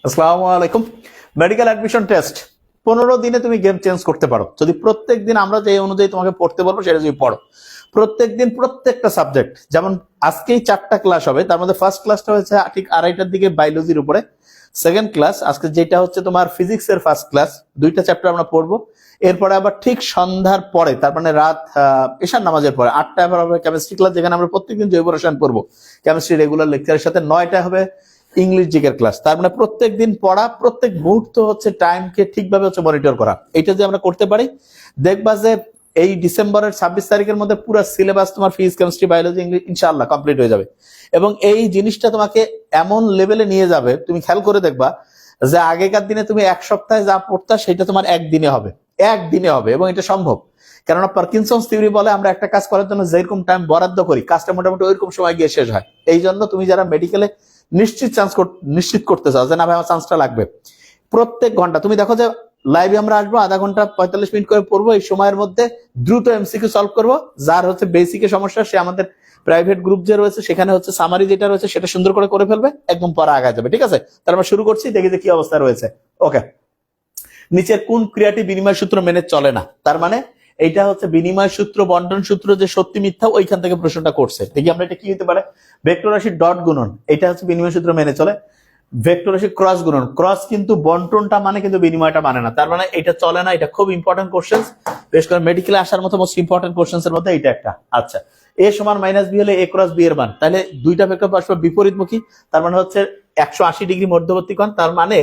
আসসালামু আলাইকুম। Medical admission test 15 দিনে তুমি গেম চেঞ্জ করতে পারো যদি প্রত্যেক দিন আমরা যে অনুযায়ী তোমাকে পড়তে বলবো সেটা যদি পড়ো। প্রত্যেক দিন প্রত্যেকটা সাবজেক্ট, যেমন আজকেই 4টা ক্লাস হবে, তার মধ্যে ফার্স্ট ক্লাসটা হচ্ছে ঠিক 2:30টার দিকে বায়োলজির উপরে, সেকেন্ড ক্লাস আজকে যেটা হচ্ছে তোমার ফিজিক্সের ফার্স্ট ক্লাস, 2টা চ্যাপ্টার আমরা পড়বো। এরপরে আবার ঠিক সন্ধ্যার পরে, তার মানে রাত এশার নামাজের পরে 8টায় আবার হবে কেমিস্ট্রি ক্লাস, যেখানে আমরা প্রত্যেকদিন জৈব রসায়ন পড়বো কেমিস্ট্রি রেগুলার লেকচারের সাথে। 9টায় হবে ইংলিশ জিকের ক্লাস। তার মানে প্রত্যেক দিন পড়া, প্রত্যেক মুহূর্ত হচ্ছে টাইমকে ঠিকভাবে হচ্ছে মনিটর করা। এটা যদি আমরা করতে পারি, দেখবা যে এই ডিসেম্বরের 26 তারিখের মধ্যে পুরো সিলেবাস তোমার ফিজিক্স কেমিস্ট্রি বায়োলজি ইংলিশ ইনশাআল্লাহ কমপ্লিট হয়ে যাবে। এবং এই জিনিসটা তোমাকে এমন লেভেলে নিয়ে যাবে, তুমি খেয়াল করে দেখবা যে আগেকার দিনে তুমি এক সপ্তাহে যা পড়তা সেটা তোমার একদিনে হবে, একদিনে হবে। এবং এটা সম্ভব, কেননা পার্কিনসন্স থিওরি বলে আমরা একটা কাজ করার জন্য যেরকম টাইম বরাদ্দ করি, কাজটা মোটামুটি ওইরকম সময় গিয়ে শেষ হয়। এই জন্য তুমি যারা মেডিকেলে নিশ্চিত করতে চাও যে না ভাই আমার চান্সটা লাগবে, প্রত্যেক ঘন্টা তুমি দেখো যে লাইভে আমরা আসবো, আধা ঘন্টা 45 মিনিট করে পড়বো। এই সময়ের মধ্যে দ্রুত এমসিকিউ সলভ করবো। যার হচ্ছে বেসিকে সমস্যা সে আমাদের প্রাইভেট গ্রুপ যে রয়েছে সেখানে হচ্ছে সামারি যেটা রয়েছে সেটা সুন্দর করে ফেলবে, একদম পরে আগায় যাবে। ঠিক আছে, তার আমরা শুরু করছি, দেখি যে কি অবস্থা রয়েছে। ওকে, নিচের কোন ক্রিয়াটি বিনিময় সূত্র মেনে চলে না? তার মানে এইটা হচ্ছে বিনিময় সূত্র, বন্টন সূত্র যে সত্যি মিথ্যা ওইখান থেকে প্রশ্নটা করছে। দেখি আমরা এটা কি হতে পারে। ভেক্টর রাশি ডট গুণন, এটা হচ্ছে বিনিময় সূত্র মেনে চলে। ভেক্টর রাশি ক্রস গুণন, ক্রস কিন্তু বন্টনটা মানে কিন্তু বিনিময়টা মানে না, তার মানে এটা চলে না। এটা খুব ইম্পর্টেন্ট কোশ্চেন, বিশেষ করে মেডিকেলে আসার মতো মোস্ট ইম্পর্টেন্ট কোশ্চেন এর মধ্যে এটা একটা। আচ্ছা, এ সমান মাইনাস বি হলে এ ক্রস বি এর মান, তাহলে দুইটা ভেক্টর পরস্পর বিপরীতমুখী, তার মানে হচ্ছে 180 ডিগ্রি মধ্যবর্তী কোণ, তার মানে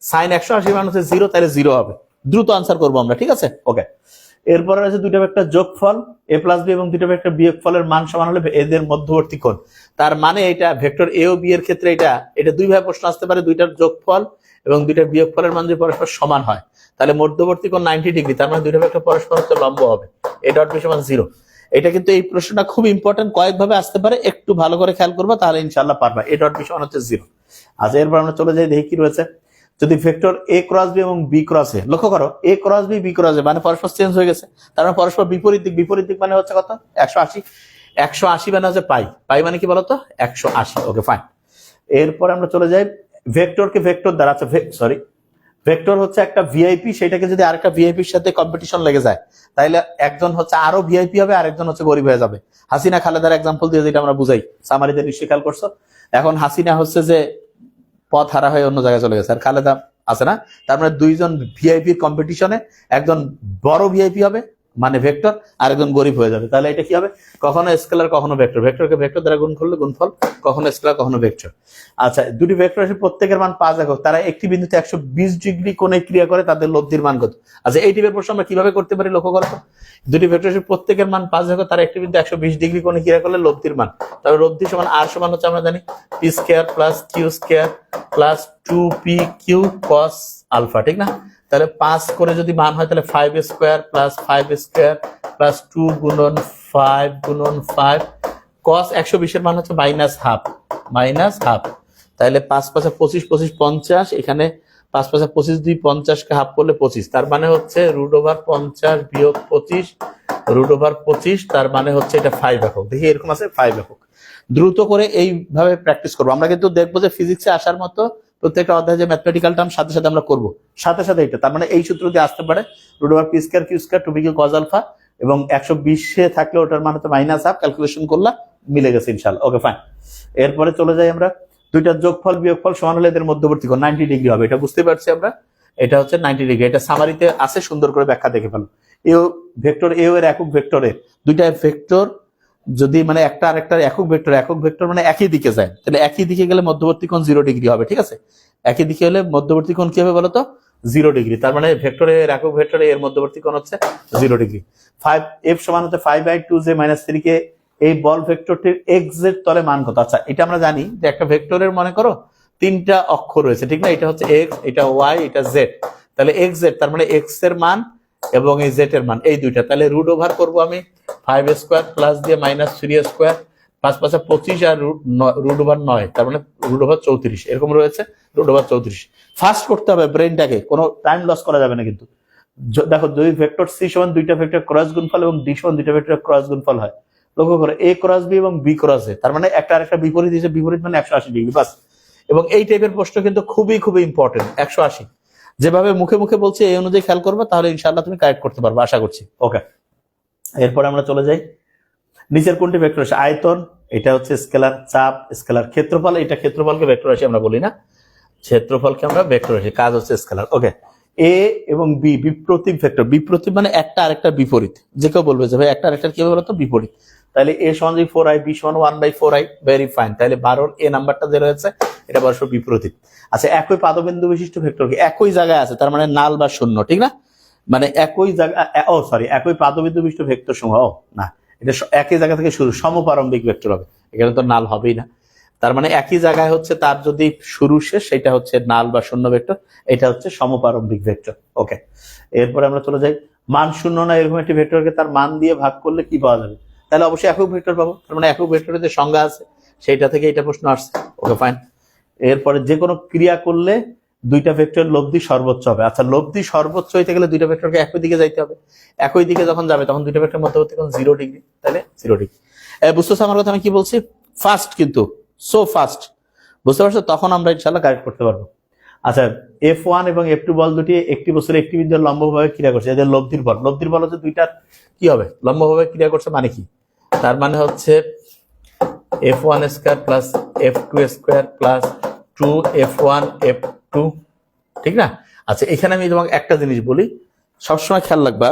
সাইন 180 মান হচ্ছে 0, তাহলে 0 হবে। দ্রুত আনসার করবো আমরা, ঠিক আছে। ওকে, এরপরে আছে দুইটা ভেক্টর যোগফল এ প্লাস বি এবং দুইটা ভেক্টর বিয়োগফলের মান সমান হলে এদের মধ্যবর্তী কোণ। তার মানে এটা ভেক্টর এ ও বি এর ক্ষেত্রে এটা দুই ভাবে প্রশ্ন আসতে পারে, দুইটার যোগফল এবং দুইটার বিয়োগফলের মান যদি পরস্পর সমান হয় তাহলে মধ্যবর্তী কোণ 90 ডিগ্রি, তার মানে দুইটা ভেক্টর পরস্পর হচ্ছে লম্ব হবে। এ ডট বি সমান 0। এটা কিন্তু এই প্রশ্নটা খুব ইম্পর্টেন্ট, কয়েকভাবে আসতে পারে, একটু ভালো করে খেয়াল করবা তাহলে ইনশাআল্লাহ পারবা। এ ডট বি সমান হচ্ছে 0। আচ্ছা, এরপর আমরা চলে যাই, দেখি কি রয়েছে। যদি ভেক্টর এ ক্রস বি এবং বি ক্রস এ, লক্ষ্য করো এ ক্রস বি ক্রস এ মানে পরস্পর চেঞ্জ হয়ে গেছে, তার মানে পরস্পর বিপরীত দিক। বিপরীত দিক মানে হচ্ছে কত? 180। 180 মানে হচ্ছে পাই, পাই মানে কি বলতো? 180। Okay fine. এরপর আমরা চলে যাই ভেক্টরকে ভেক্টর দ্বারা, আচ্ছা সরি, ভেক্টর হচ্ছে একটা ভিআইপি, সেটাকে যদি আরেকটা ভিআইপির সাথে কম্পিটিশন লেগে যায় তাহলে একজন হচ্ছে আরো ভিআইপি হবে, আরেকজন হচ্ছে গরিব হয়ে যাবে। হাসিনা খালেদার এক্সাম্পল দিয়ে যেটা আমরা বুঝাই, সামারিতে নিশ্চয়ই খেয়াল করছো। এখন হাসিনা হচ্ছে যে পথ হারা হয়ে অন্য জায়গায় চলে গেছে, আর খালেদা আছে না, তার মানে দুইজন ভিআইপির কম্পিটিশনে একজন বড় ভিআইপি হবে মানে ভেক্টর, আর একজন গরিব হয়ে যাবে। তাহলে এটা কি হবে? কখনো স্কেলার কখনো ভেক্টর, ভেক্টরকে ভেক্টর দ্বারা গুণ করলে গুণফল, কখনো স্কেলার কখনো ভেক্টর। আচ্ছা, দুটি ভেক্টর আছে প্রত্যেকের মান 5 একক, তারা একটি বিন্দুতে 120 ডিগ্রি কোণে ক্রিয়া করে, তাদের লব্ধির মান কত? আচ্ছা, এই টিপের প্রশ্ন আমরা কিভাবে করতে পারি লক্ষ্য করো। দুটি ভেক্টর আছে প্রত্যেকের মান 5 একক, তারা একটি বিন্দুতে 120 ডিগ্রি কোণে ক্রিয়া করলে লব্ধির মান, তবে লব্ধি সমান আর সমান হচ্ছে আমরা জানি P square plus Q square plus 2pq cos alpha, ঠিক না? তাহলে 5 করে যদি মান হয় তাহলে 5 স্কয়ার প্লাস 5 স্কয়ার প্লাস 2 গুণন 5 গুণন 5 cos 120 এর মান হচ্ছে মাইনাস হাফ। তাহলে 5 5 25 25 50, এখানে 5 5 25 2 50 কে হাফ করলে 25, তার মানে হচ্ছে √50 বিয়োগ 25 √25, তার মানে হচ্ছে এটা 5 একক। দেখি এরকম আছে 5 একক। দ্রুত করে এইভাবে প্র্যাকটিস করবো আমরা, কিন্তু দেখবো যে ফিজিক্সে আসার মতো প্রত্যেকটা অধ্যায় যে ম্যাথমেটিক্যাল টার্ম সাথে সাথে আমরা করবো, সাথে সাথে এটা, তার মানে এই সূত্র দিয়ে আসতে পারে √p square Q square 2pq cos alpha, এবং 120 থাকলে ওটার মান হচ্ছে মাইনাস হাফ, ক্যালকুলেশন করলা মিলে গেছে ইনশাআল্লাহ। Okay fine. এরপরে চলে যাই আমরা, দুইটার যোগফল বিয়োগফল সমান হলে এদের মধ্যবর্তী কোণ 90 ডিগ্রি হবে, এটা বুঝতে পারছি আমরা। এটা হচ্ছে 90 ডিগ্রি, এটা সামারিতে আছে, সুন্দর করে ব্যাখ্যা দেখে ফেলো। এও ভেক্টর এ এর একক ভেক্টরে, দুইটা ভেক্টর যদি মানে একটা আর একটা একক ভেক্টর মানে একই দিকে যায়, তাহলে একই দিকে গেলে মধ্যবর্তী কোণ 0 ডিগ্রি হবে, ঠিক আছে। একই দিকে হলে মধ্যবর্তী কোণ কি হবে বলতো? 0 ডিগ্রি, তার মানে ভেক্টরের একক ভেক্টরে এর মধ্যবর্তী কোণ হচ্ছে 0 ডিগ্রি। 5 f সমান হচ্ছে 5/2j - 3 কে এই বল ভেক্টরটির x z তলে মান কত? আচ্ছা, এটা আমরা জানি যে একটা ভেক্টরের মনে করো 3টা অক্ষ রয়েছে, ঠিক না? এটা হচ্ছে x, এটা y, এটা z। তাহলে x z তার মানে x এর মান এবং এই z এর মান এই দুইটা, তাহলে রুট ওভার করবো আমি 5 স্কয়ার প্লাস দিয়ে -3 স্কয়ার 5 5 25 আর রুট ওভার 9, তার মানে রুট ওভার 34 এরকম রয়েছে, রুট ওভার 34। ফাস্ট করতে হবে ব্রেনটাকে, কোনো টাইম লস করা যাবে না কিন্তু। দেখো যদি ভেক্টর সি সমান দুইটা ভেক্টর ক্রস গুণফল এবং ডি সমান দুইটা ভেক্টর ক্রস গুণফল হয়, লক্ষ্য করো এ ক্রস বি এবং বি ক্রস এ, তার মানে একটা আরেকটা বিপরীত হিসেবে, বিপরীত মানে 180 ডিগ্রি, বাস এবং এই টাইপের প্রশ্ন কিন্তু খুবই খুবই ইম্পর্টেন্ট। 180 যেভাবে মুখে মুখে বলছে এই অনুযায়ী খেয়াল করবে, তাহলে ইনশাআল্লাহ তুমি কারেক্ট করতে পারবে আশা করছি। ওকে, এরপরে আমরা চলে যাই নিচের কোনটি ভেক্টর রাশি? আয়তন, এটা হচ্ছে স্কেলার, চাপ স্কেলার, ক্ষেত্রফল, এটা ক্ষেত্রফলকে ভেক্টর রাশি আমরা বলি না, ক্ষেত্রফলকে আমরা ভেক্টর রাশি, কাজ হচ্ছে স্কেলার। ওকে, এ এবং বি বিপ্রতীক ভেক্টর, বিপ্রতীক মানে একটা আরেকটার বিপরীত। যে কেউ বলবে যে ভাই একটা আরেকটার কি বলতো বিপরীত, তাহলে এ সমান 4i, বি সমান 1/4i, ভেরি ফাইন। তাহলে 12 এ নাম্বারটা যে রয়েছে এটা পরস্পর বিপরীত। আচ্ছা, একই পাদবিন্দু বিশিষ্ট ভেক্টর কি একই জায়গায় আছে, তার মানে নাল বা শূন্য, ঠিক না? মানে একই জায়গা, একই পাদবিন্দু বিশিষ্ট ভেক্টর সমূহ, না এটা একই জায়গা থেকে শুরু, সমপ্রারম্ভিক ভেক্টর হবে, এখানে তো নাল হবেই না। তার মানে একই জায়গায় হচ্ছে তার যদি শুরু শেষ সেটা হচ্ছে নাল বা শূন্য ভেক্টর, এটা হচ্ছে সমপ্রারম্ভিক ভেক্টর। ওকে, এরপরে আমরা চলে যাই মান শূন্য না এরকম একটি ভেক্টরকে তার মান দিয়ে ভাগ করলে কি পাওয়া যাবে? তাহলে অবশ্যই একক ভেক্টর পাবো, তার মানে একক ভেক্টরের যে সংজ্ঞা আছে সেইটা থেকে এটা প্রশ্ন আসছে। ওকে ফাইন, এরপরে যে কোনো ক্রিয়া করলে দুইটা ভেক্টর লব্ধি সর্বোচ্চ হবে। আচ্ছা, লব্ধি সর্বোচ্চ হইতে গেলে দুইটা ভেক্টরকে একই দিকে যাইতে হবে, একই দিকে যখন যাবে তখন দুইটা ভেক্টর মধ্যবর্তী কোণ 0 ডিগ্রি, তাহলে 0 ডিগ্রি। বুঝতেছো আমার কথা আমি কি বলছি? ফাস্ট, কিন্তু সো ফাস্ট, বুঝতে পারছো? তখন আমরা ইনশাআল্লাহ কারেক্ট করতে পারবো। আচ্ছা, F1 এবং F2 বল দুটি একটি বস্তুর একটি বিন্দুর লম্বভাবে ক্রিয়া করছে, এদের লব্ধির বল, লব্ধির বল হচ্ছে দুইটার কি হবে লম্বভাবে ক্রিয়া করছে, মানে কি? তার মানে হচ্ছে F1 square plus F2 square plus 2F1 F2, ঠিক না? আচ্ছা, এখানে আমি তোমাকে একটা জিনিস বলি, সবসময় খেয়াল রাখবা,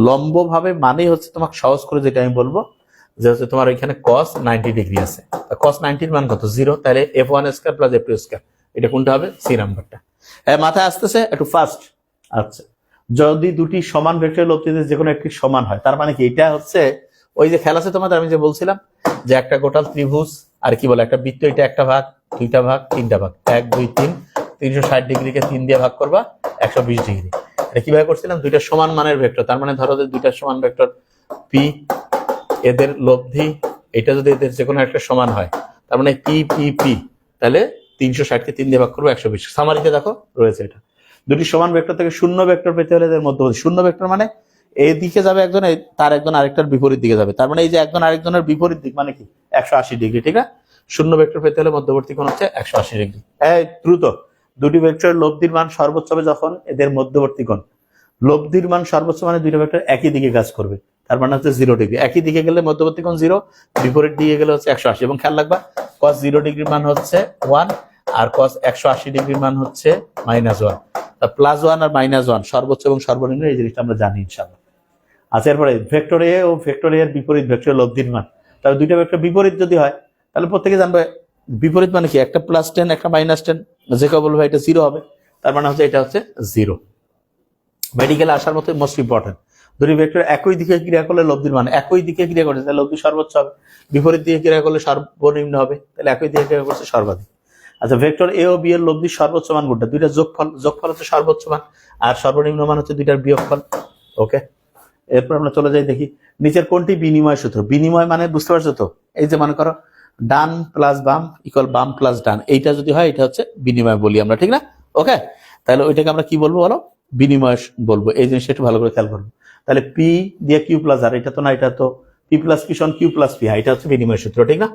লম্বভাবে মানেই হচ্ছে তোমাকে সহজ করে যেটা আমি বলবো যে হচ্ছে তোমার এখানে cos 90 ডিগ্রি আছে, cos 90 এর মান কত? 0, তাহলে F1 square plus F2 square, এটা কোনটা হবে? সি নাম্বারটা। মাথায় আসতেছে একটু ফাস্ট। আচ্ছা, যদি দুটি সমান ভেক্টরের লব্ধিতে যে কোনো একটি সমান হয়, তার মানে কি? এটা হচ্ছে ওই যে খেলা আছে তোমাদের, আমি যে বলছিলাম যে একটা গোটাল ত্রিভুজ আর কি বলে একটা বৃত্ত, এটা একটা ভাগ, দুইটা ভাগ, তিনটা ভাগ, 1 2 3, 360 ডিগ্রিকে 3 দিয়ে ভাগ করবা 120 ডিগ্রি। এটা কিভাবে করছিলাম? দুইটা সমান মানের ভেক্টর, তার মানে ধরো যে দুইটা সমান ভেক্টর পি, এদের লব্ধি এটা যদি এদের যে কোনো একটা সমান হয়, তার মানে পি পি পি, তাহলে 360কে 3 দিয়ে ভাগ করবো 120। সামারিতে দেখো রয়েছে এটা। দুটি সমান ভেক্টর থেকে শূন্য ভেক্টর পেতে হলে এদের মধ্যবর্তী, শূন্য ভেক্টর মানে এই দিকে যাবে একজন, তার একজন আরেকটার বিপরীত দিকে যাবে, তার মানে এই যে একজন আরেকজনের বিপরীত দিক মানে কি? 180 ডিগ্রি, ঠিক না? শূন্য ভেক্টর পেতে হলে মধ্যবর্তী কোণ হচ্ছে 180 ডিগ্রি। দ্রুত, দুটি ভেক্টরের লব্ধির মান সর্বোচ্চ হবে যখন এদের মধ্যবর্তী কোণ, লব্ধির মান সর্বোচ্চ মানে দুইটা ভেক্টর একই দিকে কাজ করবে, তার মানে হচ্ছে 0 ডিগ্রি। একই দিকে গেলে মধ্যবর্তী কোণ 0, বিপরীত দিকে গেলে হচ্ছে 180। এবং খেয়াল রাখবা cos 0 ডিগ্রির মান হচ্ছে 1 আর cos 180 ডিগ্রির মান হচ্ছে -1। তা +1 আর -1 সর্বোচ্চ এবং সর্বনিম্ন, এই জিনিসটা আমরা জানি ইনশাআল্লাহ। আচ্ছা, এরপরে ভেক্টর এ ও ভেক্টর এর বিপরীত ভেক্টরের লব্ধির মান, তাহলে দুইটা ভেক্টর বিপরীত যদি হয় তাহলে প্রত্যেকে জানবে বিপরীত মানে কি? একটা +10 একটা -10, যে কেউ বলবে এটা 0 হবে, তার মানে হচ্ছে এটা হচ্ছে 0। মেডিকেলে আসার মতো মোস্ট ইম্পর্টেন্ট, দুটি ভেক্টর একই দিকে ক্রিয়া করলে লব্ধির মান, একই দিকে ক্রিয়া করছে তাহলে লব্ধি সর্বোচ্চ হবে, বিপরীত দিকে ক্রিয়া করলে সর্বনিম্ন হবে, তাহলে একই দিকে ক্রিয়া করছে সর্বাধিক। আচ্ছা, ভেক্টর এ ও বি এর লব্ধির সর্বোচ্চ মান কোনটা? দুইটা যোগফল, যোগফল হচ্ছে সর্বোচ্চ মান আর সর্বনিম্ন মান হচ্ছে দুইটার বিয়োগফল। ওকে, এরপর আমরা চলে যাই দেখি নিচের কোনটি বিনিময় সূত্র? বিনিময় মানে বুঝতে পারছো তো, এই যে মনে করো ডান প্লাস বাম ইকুয়াল বাম প্লাস ডান, এইটা যদি হয় এটা হচ্ছে বিনিময় বলি আমরা, ঠিক না? ওকে, তাহলে ওইটাকে আমরা কি বলবো বলো? বিনিময় বলবো। এই জিনিসটা একটু ভালো করে খেয়াল করবো। তাহলে পি দিয়ে কিউ প্লাস আর, এটা তো না, এটা তো পি প্লাস পি সমান কিউ প্লাস পি, এটা হচ্ছে বিনিময় সূত্র, ঠিক না?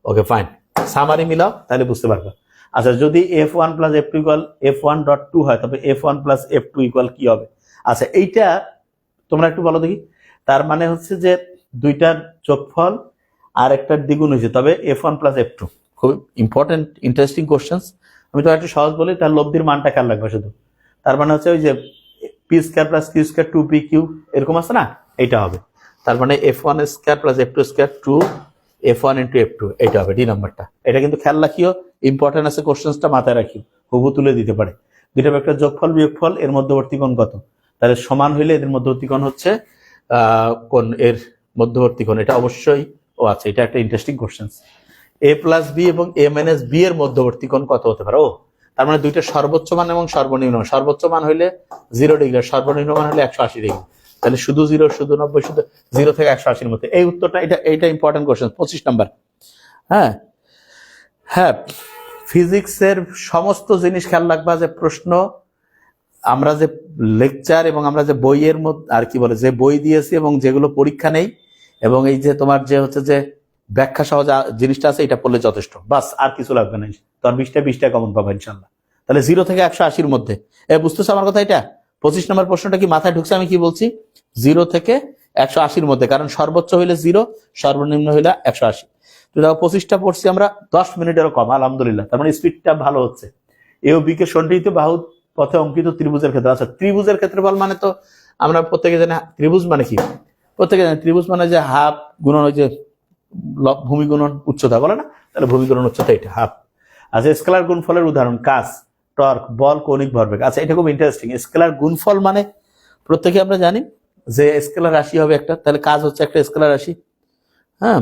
ওকে ফাইন, সামারি মিলাও তাহলে বুঝতে পারবা। আচ্ছা, যদি F1 plus F2 equal F1.2 হয় তবে F1 প্লাস F2 ইকুয়াল কি হবে? আচ্ছা, এইটা তোমরা একটু বলো দেখি। তার মানে হচ্ছে যে দুইটার যোগফল আর একটার দ্বিগুণ হয়েছে, তবে F1 প্লাস F2। খুব ইম্পর্টেন্ট ইন্টারেস্টিং কোশ্চেন্স। আমি তো একটু সহজ বলি, তার লব্ধির মানটা খেয়াল রাখবে শুধু। তার মানে হচ্ছে ওই যে P square plus Q square 2p Q, এরকম আছে না, এইটা হবে। তার মানে F1 square plus F2 square 2F1 into F2, এইটা হবে ডি নাম্বারটা। এটা কিন্তু খেয়াল রাখিও, ইম্পর্টেন্ট আছে, কোশ্চেন্সটা মাথায় রাখিও, হুবহু তুলে দিতে পারে। দুইটা ভেক্টর যোগফল বিয়োগফল এর মধ্যবর্তী কোণ কত? তাহলে সমান হইলে এদের মধ্যবর্তী কোণ হচ্ছে কোণ, এর মধ্যবর্তী কোণ, এটা অবশ্যই আছে, এটা একটা interesting questions. a plus B এবং a মাইনাস বি এর মধ্যবর্তী কোণ কত হতে পারে? তার মানে দুইটা সর্বোচ্চ মান এবং সর্বনিম্ন, সর্বোচ্চ মান হইলে 0 ডিগ্রি, সর্বনিম্ন মান হলে 180 ডিগ্রি, তাহলে শুধু 0 শুধু 90 শুধু 0 থেকে 180-র মধ্যে। এই উত্তরটা, এটা ইম্পর্টেন্ট কোশ্চেন, 25 নাম্বার। হ্যাঁ হ্যাঁ, ফিজিক্সের সমস্ত জিনিস খেয়াল রাখবা, যে প্রশ্ন আমরা যে লেকচার এবং আমরা যে বইয়ের মধ্যে আর কি বলে যে বই দিয়েছি এবং যেগুলো পরীক্ষা নেই, এবং এই যে তোমার যে হচ্ছে যে ব্যাখ্যা সহজ জিনিসটা আছে, এটা পড়লে যথেষ্ট, বাস আর কিছু লাগবে না। তোর 20টা কমন পাবা ইনশাল্লাহ। তাহলে 0 থেকে 180-র মধ্যে, বুঝতেছো আমার কথা? এটা 25 নম্বর প্রশ্নটা কি মাথায় ঢুকছে? আমি কি বলছি? 0 থেকে 180-র মধ্যে, কারণ সর্বোচ্চ হইলে 0, সর্বনিম্ন হইলে 180। তো দেখো 25টা পড়ছি আমরা 10 মিনিটেরও কম, আলহামদুলিল্লাহ। তার মানে স্পিডটা ভালো হচ্ছে। এ ও বি কে সন্নিহিত বাহু পথে অঙ্কিত ত্রিভুজের ক্ষেত্রে, আচ্ছা ত্রিভুজের ক্ষেত্রফল মানে তো আমরা প্রত্যেকে জানি ত্রিভুজ মানে কি, প্রত্যেকে জানি ত্রিভুজ মানে যে হাফ গুণন ওই যে ভূমি গুণন উচ্চতা বলে না, তাহলে ভূমি গুণন উচ্চতা এটা হাফ। আচ্ছা স্কেলার গুণফলের উদাহরণ কাজ, টর্ক, বল, কৌণিক ভরবেগ। আচ্ছা এটা খুব ইন্টারেস্টিং। স্কেলার গুণফল মানে প্রত্যেকে আমরা জানি যে স্কেলার রাশি হবে একটা, তাহলে কাজ হচ্ছে একটা স্কেলার রাশি। হ্যাঁ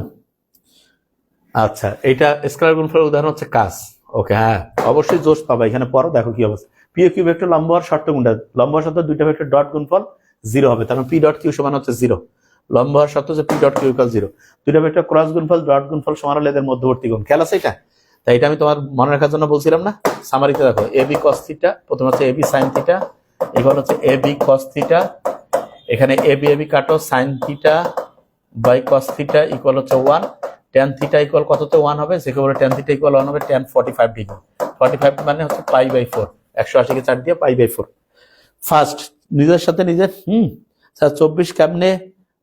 আচ্ছা, এটা স্কেলার গুণফলের উদাহরণ হচ্ছে কাজ। ওকে, হ্যাঁ অবশ্যই জোশ পাবা এখানে, পড়ো দেখো কি অবস্থা। পি ও কিউ ভেক্টর লম্ব হওয়ার শর্ত কোনটা? লম্ব হওয়ার শর্ত দুইটা ভেক্টর ডট গুণফল 0 হবে, তার মানে পি ডট কিউ সমান হচ্ছে 0। লম্ব হওয়ার শর্ত হচ্ছে পি ডট কিউ ইকুয়াল 0। দুইটা ভেক্টর ক্রস গুণফল ডট গুণফল সমান হলে এদের মধ্যবর্তী কোণ। খেয়াল আছে এটা? তাই এটা আমি তোমার মনে রাখার জন্য বলছিলাম না। সামারিতে দেখো, এ বি কস থিটা, প্রথম হচ্ছে A B sine theta, equal হচ্ছে এ বি কস থিটা, এখানে এ বি কাটো, sine theta by cos theta equal হচ্ছে 1, ট্যান থিটা ইকুয়াল কততে 1 হবে, যে কেবল ট্যান থিটা ইকুয়াল 1 হবে ট্যান 45 ডিগ্রি। 45 মানে হচ্ছে π/4, 180 কে 4 দিয়ে π/4। ফার্স্ট নিজের সাথে নিজের স্যার 24 কেমনে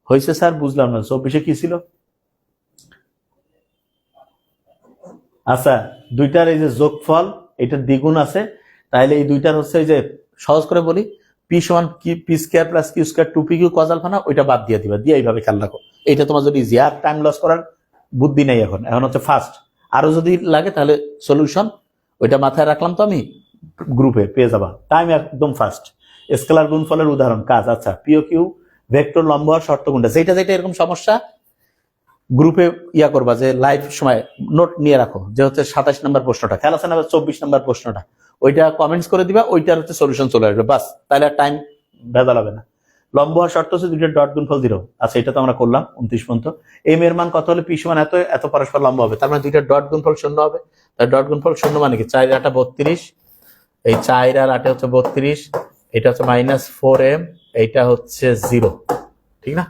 হয়েছে স্যার? বুঝলাম না, 24-এ কি ছিল? আচ্ছা দুইটার এই যে যোগফল, এটার দ্বিগুণ আছে, তাহলে এই দুইটার হচ্ছে এই যে সহজ করে বলি, পি সমান কি P square plus Q square 2p Q cos alpha না, ওইটা বাদ দিয়ে দিবা, দিয়ে এইভাবে খেয়াল রাখো। এটা তোমার যদি ইজি, আর টাইম লস করার বুদ্ধি নেই এখন। এখন হচ্ছে ফার্স্ট, আরো যদি লাগে তাহলে সলিউশন ওইটা মাথায় রাখলাম তো আমি, গ্রুপে পেয়ে যাবা, টাইম একদম ফার্স্ট। স্কেলার গুণফলের উদাহরণ কাজ। আচ্ছা পি ও কিউ ভেক্টর লম্ব হওয়ার শর্ত কোনটা? যেটা যেটা এরকম সমস্যা গ্রুপে ইয়া করবা, যে লাইভ সময় নোট নিয়ে রাখো, যে হচ্ছে 27 নম্বর প্রশ্নটা, খেয়াল আছে না 24 নম্বর প্রশ্নটা, ওইটা কমেন্টস করে দিবা, ওইটার হচ্ছে সলিউশন চলে আসবে, বাস তাহলে আর টাইম ভেজাল হবে না। লম্ব হওয়ার শর্ত হচ্ছে দুইটা ডট গুণফল 0। আচ্ছা এটা তো আমরা করলাম 29 পর্যন্ত। এম এর মান কত হলে পি সমান এত এত পরস্পর লম্ব হবে, তার মানে দুইটা ডট গুণফল 0 হবে। তার ডট গুণফল 0 মানে কি 4 আর 8 32, এই 4 আর 8 হচ্ছে 32, এটা হচ্ছে -4m, এইটা হচ্ছে 0, ঠিক না?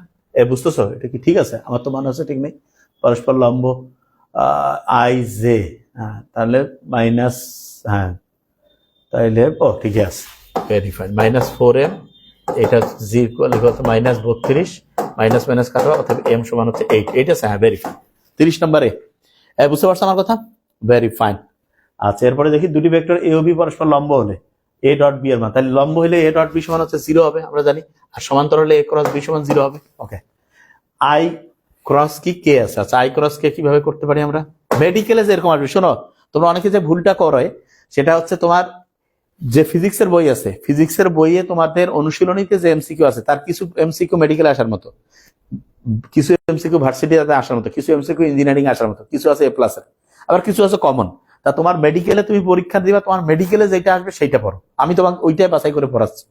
বুঝতেছো এটা কি ঠিক আছে? আমার তো মনে হচ্ছে ঠিক নেই। পরস্পর লম্ব আই জে, হ্যাঁ তাহলে মাইনাস, হ্যাঁ তাইলে ঠিকই আছে, ভেরি ফাইন। -4m, এটা -32, মাইনাস মাইনাস কাটবা, অর্থাৎ এম সমান হচ্ছে 8, এইট আছে, হ্যাঁ ভেরি ফাইন। 30 নম্বরে বুঝতে পারছো আমার কথা? Very fine. আচ্ছা এরপরে দেখি দুটি ভেক্টর এ ও বি পরস্পর লম্ব হলে এ ডট বি এর মান, তাহলে লম্ব হলে এ ডট বি সমান হচ্ছে 0 হবে আমরা জানি, আর সমান্তর হলে এ ক্রস বি সমান 0 হবে। ওকে, আই ক্রস কি কে আছে? আচ্ছা আই ক্রস কে কিভাবে করতে পারি আমরা? মেডিকেলে যেরকম আসবে, শোনো তোমরা অনেকে যে ভুলটা করে সেটা হচ্ছে তোমার যে ফিজিক্সের বই আছে, ফিজিক্সের বইয়ে তোমাদের অনুশীলনীতে যে এমসিকিউ আছে তার কিছু এমসিকিউ মেডিকেলে আসার মতো, কিছু এমসিকিউ ভার্সিটিতে আসার মতো, কিছু এমসিকিউ ইঞ্জিনিয়ারিং আসার মতো, কিছু আছে এ প্লাস এর, আবার কিছু আছে কমন। তা তোমার মেডিকেলে তুমি পরীক্ষা দিবা, তোমার মেডিকেলে যেটা আসবে সেইটা পড়ো, আমি তোমাকে ওইটাই বাছাই করে পড়াচ্ছি।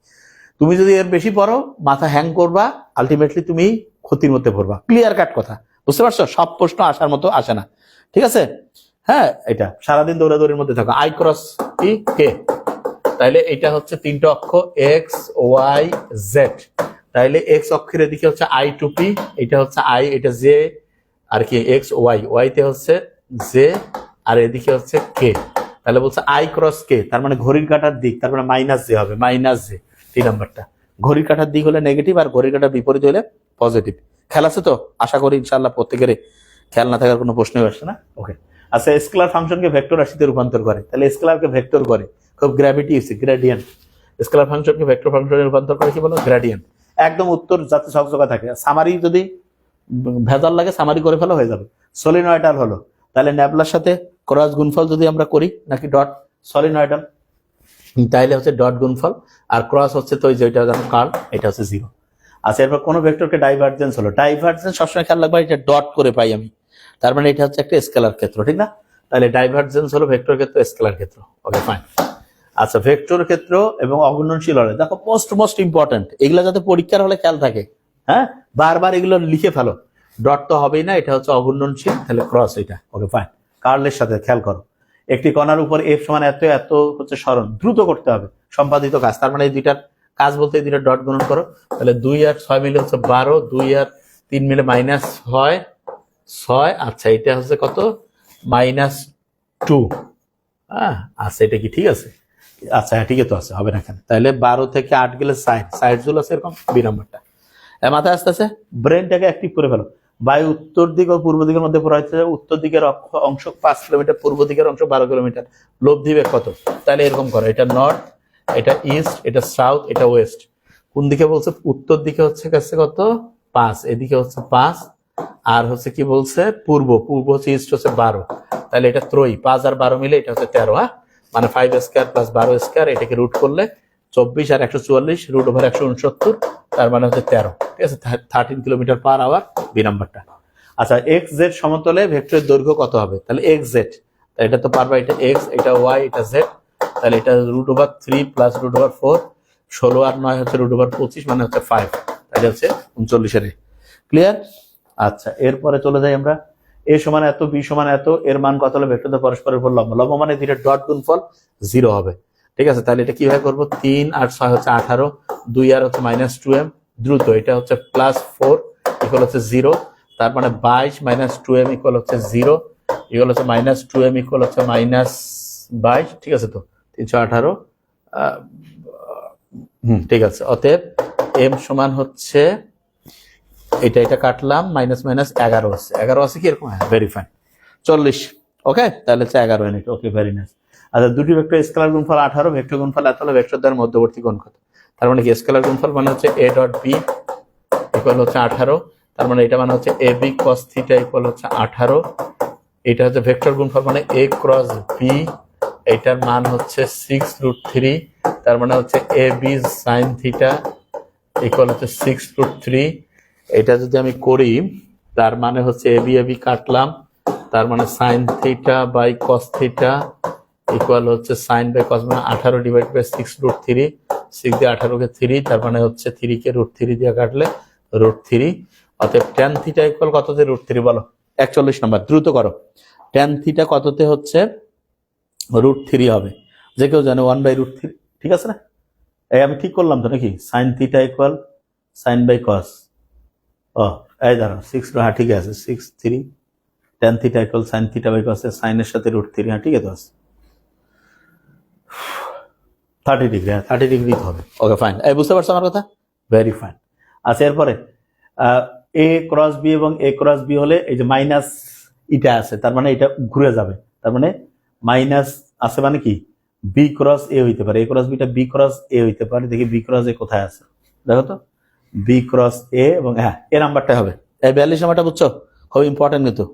তুমি যদি এর বেশি পড়ো মাথা হ্যাং করবা, আলটিমেটলি তুমি ক্ষতির মধ্যে পড়বা। ক্লিয়ার কাট কথা, বুঝতে পারছো? সব প্রশ্ন আসার মতো আসে না, ঠিক আছে? হ্যাঁ এটা সারাদিন দৌড়াদৌড়ির মধ্যে থাকো। আই ক্রস কি কে, তাইলে এটা হচ্ছে তিনটা অক্ষ এক্স ওয়াই জেড, তাইলে এক্স অক্ষের এদিকে হচ্ছে আই টু পি, এটা হচ্ছে আই, এটা জে আর কি এক্স ওয়াই, ওয়াইতে হচ্ছে জে, আর এদিকে হচ্ছে কে, তাহলে বলছে আই ক্রস কে, তার মানে ঘড়ির কাঁটার দিক, তার মানে মাইনাস জে হবে, মাইনাস জে। 3 নাম্বারটা ঘড়ির কাঁটার দিক হলে নেগেটিভ, আর ঘড়ির কাঁটার বিপরীত হলে পজিটিভ। খেয়াল আছে তো? আশা করি ইনশাআল্লাহ প্রত্যেকের খেয়াল না থাকার কোনো প্রশ্নই আসছে না। ওকে, আচ্ছা স্কেলার ফাংশনকে ভেক্টর রাশিতে রূপান্তর করে, তাহলে স্কেলারকে ভেক্টর করে, খুব গ্র্যাভিটি আছে, গ্রেডিয়েন্ট। স্কেলার ফাংশনকে ভেক্টর ফাংশনে রূপান্তর করে কি বলো? গ্রেডিয়েন্ট। একদম উত্তর যাতে সহযোগা থাকে। সামারি যদি ভেজাল লাগে সামারি করে ফেলা হয়ে যাবে। সলিনয়েডাল হলো, তাহলে ন্যাবলার সাথে ক্রস গুণফল যদি আমরা করি নাকি ডট সলিনয়েডাল, তাইলে হচ্ছে ডট গুণফল, আর ক্রস হচ্ছে তো যেটা জানো কার্ল, এটা হচ্ছে 0। আচ্ছা এরপর কোন ভেক্টরকে ডাইভারজেন্স হলো, ডাইভারজেন্স সবসময় খেয়াল রাখবা এটা ডট করে পাই আমি, তার মানে এটা হচ্ছে একটা স্কেলার ক্ষেত্র, ঠিক না? তাহলে ডাইভারজেন্স হলো ভেক্টর ক্ষেত্র, স্কেলার ক্ষেত্র। Okay fine. আচ্ছা ভেক্টর ক্ষেত্র এবং অগুণনশীল হলে দেখো মোস্ট ইম্পর্টেন্ট, এগুলো যাতে পরীক্ষার হলে খেয়াল থাকে, হ্যাঁ বারবার এগুলো লিখে ফেলো। ডট তো হবেই না, এটা হচ্ছে অগুণনশীল, তাহলে ক্রস এটা। Okay fine. কার্লের সাথে খেয়াল করো, একটি কণার উপর এফ সমান এত এত হচ্ছে সরণ, দ্রুত করতে হবে সম্পাদিত কাজ, তার মানে এই দুইটার কাজ বলতে এই দুইটা ডট গুণন করো, তাহলে 2 আর 6 মিলে হচ্ছে 12, 2 আর 3 মিলে -6, 6, আচ্ছা এটা হচ্ছে কত -2। হ্যাঁ আচ্ছা এটা কি ঠিক আছে? আচ্ছা হ্যাঁ ঠিকই তো আছে, হবে না কেন? তাহলে 12 থেকে 8 গেলে 60 জুল আছে, এরকম বি নাম্বারটা মাথায় আসতেছে। ব্রেনটাকে অ্যাক্টিভ করে ফেলো। বায়ু উত্তর দিক ও পূর্ব দিকের মধ্যে প্রবাহিত, উত্তর দিকের অংশ 5 কিলোমিটার, পূর্ব দিকের অংশ 12 কিলোমিটার, লব্ধি বেগ কত? তাহলে এরকম করো, এটা নর্থ, এটা ইস্ট, এটা সাউথ, এটা ওয়েস্ট। কোন দিকে বলছে? উত্তর দিকে হচ্ছে কাছে কত 5, এদিকে হচ্ছে 5, আর হচ্ছে কি বলছে পূর্ব, পূর্ব হচ্ছে ইস্ট হচ্ছে 12, তাহলে এটা ত্রয়ী 5 আর 12 মিলে এটা হচ্ছে 13। হ্যাঁ মানে 5 স্কয়ার প্লাস 12 স্কয়ার, এটাকে রুট করলে 24 আর 144 রুট ওভার 169, তার মানে হচ্ছে 13। ঠিক আছে, 13 কিলোমিটার পার আওয়ার, বি নাম্বারটা। আচ্ছা এক্স জেড সমতলে ভেক্টরের দৈর্ঘ্য কত হবে? তাহলে এক্স জেড, এটা তো পারবা, এটা এক্স, এটা ওয়াই, এটা জেড, তাহলে এটা root over 3 plus root over 4, 16 আর 9 হচ্ছে রুট ওভার 25, মানে হচ্ছে 5, তাহলে হচ্ছে 39 এর। ক্লিয়ার? আচ্ছা এরপরে চলে যাই আমরা। এ সমান এত, বি সমান এত, এর মান কত হলে ভেক্টর পরস্পরের উপর লম্ব? লম্ব মানে দুইটা ডট গুণফল 0 হবে। ঠিক আছে, তাহলে এটা কিভাবে করবো? 3 আর 6 হচ্ছে 18, 2 আর হচ্ছে -2m, দ্রুত এটা হচ্ছে +4 ইকুয়াল হচ্ছে 0, তার মানে 22 -2m ইকুয়াল হচ্ছে 0, ইকুয়াল হচ্ছে -2m ইকুয়াল হচ্ছে -22। ঠিক আছে, তো 318, ঠিক আছে। অতএব m সমান হচ্ছে এটা কাটলাম, -11 আছে, 11 আছে কি এরকম? হ্যাঁ ভেরি ফাইন, 40। ওকে, তাহলে হচ্ছে 11 ইউনিট। Okay very nice. আচ্ছা দুটি ভেক্টর স্কেলার গুণফল 18, ভেক্টর গুণফল এত হলে ভেক্টর দ্বয়ের মধ্যবর্তী কোণ কত? তার মানে কি স্কেলার গুণফল মানে হচ্ছে a ডট b ইকুয়াল হচ্ছে 18, তার মানে এটা মানে হচ্ছে ab cos থিটা ইকুয়াল হচ্ছে 18, এটা হচ্ছে ভেক্টর গুণফল মানে a ক্রস b, এটার মান হচ্ছে 6√3, তার মানে হচ্ছে ab sin থিটা ইকুয়াল হচ্ছে 6√3। এটা যদি আমি করি তার মানে হচ্ছে এবি এবি কাটলাম, তার মানে sine theta by cos theta equal হচ্ছে সাইন বাই কস, মানে 18 ডিভাইড বাই 6√3, 6 দিয়ে 18 কে 3, তার মানে হচ্ছে 3 কে √3 দিয়ে কাটলে √3। অতএব ট্যান থিটা ইকুয়াল কততে? √3 বলো। 41 নম্বর, দ্রুত করো। ট্যান থিটা কততে হচ্ছে? √3 হবে, যে কেউ জানে 1/√3। ঠিক আছে না? এই আমি ঠিক করলাম তো নাকি? Sine theta equal sine by cos, ও এই দাঁড়াও 6, হ্যাঁ ঠিক আছে 6/3, tan theta equal sine theta by cos, সাইনের সাথে √3, হ্যাঁ ঠিক আছে 30 ডিগ্রি, হ্যাঁ 30 ডিগ্রি হবে। ওকে ফাইন, এই বুঝতে পারছো আমার কথা? Very fine. আচ্ছা এরপরে এ ক্রস বি এবং এ ক্রস বি হলে এই যে মাইনাস এটা আছে, তার মানে এটা ঘুরে যাবে, তার মানে মাইনাস আছে মানে কি বি ক্রস এ হইতে পারে, এ ক্রস বিটা বি ক্রস এ হইতে পারে। দেখি বি ক্রস এ কোথায় আছে, দেখো তো, বি ক্রস এ, এবং হ্যাঁ এ নাম্বারটা হবে। এই 42 নাম্বারটা বুঝছো? খুব ইম্পর্টেন্ট কিন্তু।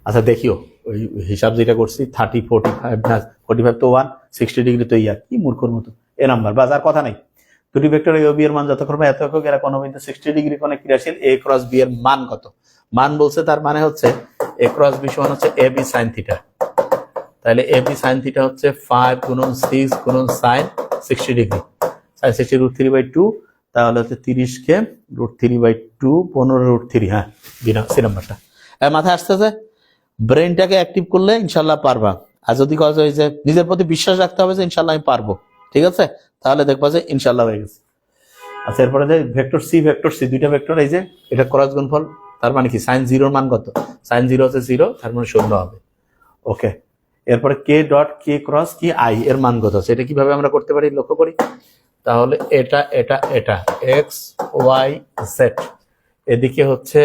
আচ্ছা দেখিও ওই হিসাব যেটা করছি 30, 45 না 45 তো 1, 60 ডিগ্রি তো ইয়ার কি মূর্খর মতো এ নাম্বার, বাস আর কথা নাই। দুটি ভেক্টর এ ও বি এর মান যথাক্রমে এত একক, এরা কোন বিন্দু 60 ডিগ্রি কোণে ক্রিয়াশীল, এ ক্রস বি এর মান কত? মান বলছে, তার মানে হচ্ছে এ ক্রস বি সমান হচ্ছে এ বি সাইন থিটা, তাহলে এ বি সাইন থিটা হচ্ছে 5 গুণন 6 গুণন সাইন 60 ডিগ্রি, সাইন 60 √3/2, তাহলে হচ্ছে 30 কে √3/2, 15 √3। হ্যাঁ সি নাম্বারটা মাথায় আসতেছে। ব্রেনটাকে অ্যাক্টিভ করলে ইনশাল্লাহ পারবা, আর যদি কাজ হয় যে নিজের প্রতি বিশ্বাস রাখতে হবে যে ইনশাল্লাহ আমি পারবো, ঠিক আছে, তাহলে দেখবা যে ইনশাল্লাহ হয়ে গেছে। আচ্ছা এরপরে যে ভেক্টর সি দুইটা ভেক্টর, এই যে এটা ক্রস গুণফল, তার মানে কি সাইন 0 মান কত? সাইন 0 হচ্ছে 0, তার মানে 0 হবে। ওকে, এরপরে কে ডট কে ক্রস কি আই এর মান কত আছে? এটা কিভাবে আমরা করতে পারি লক্ষ্য করি। তাহলে এটা এটা এটা এক্স ওয়াই জেড, এদিকে হচ্ছে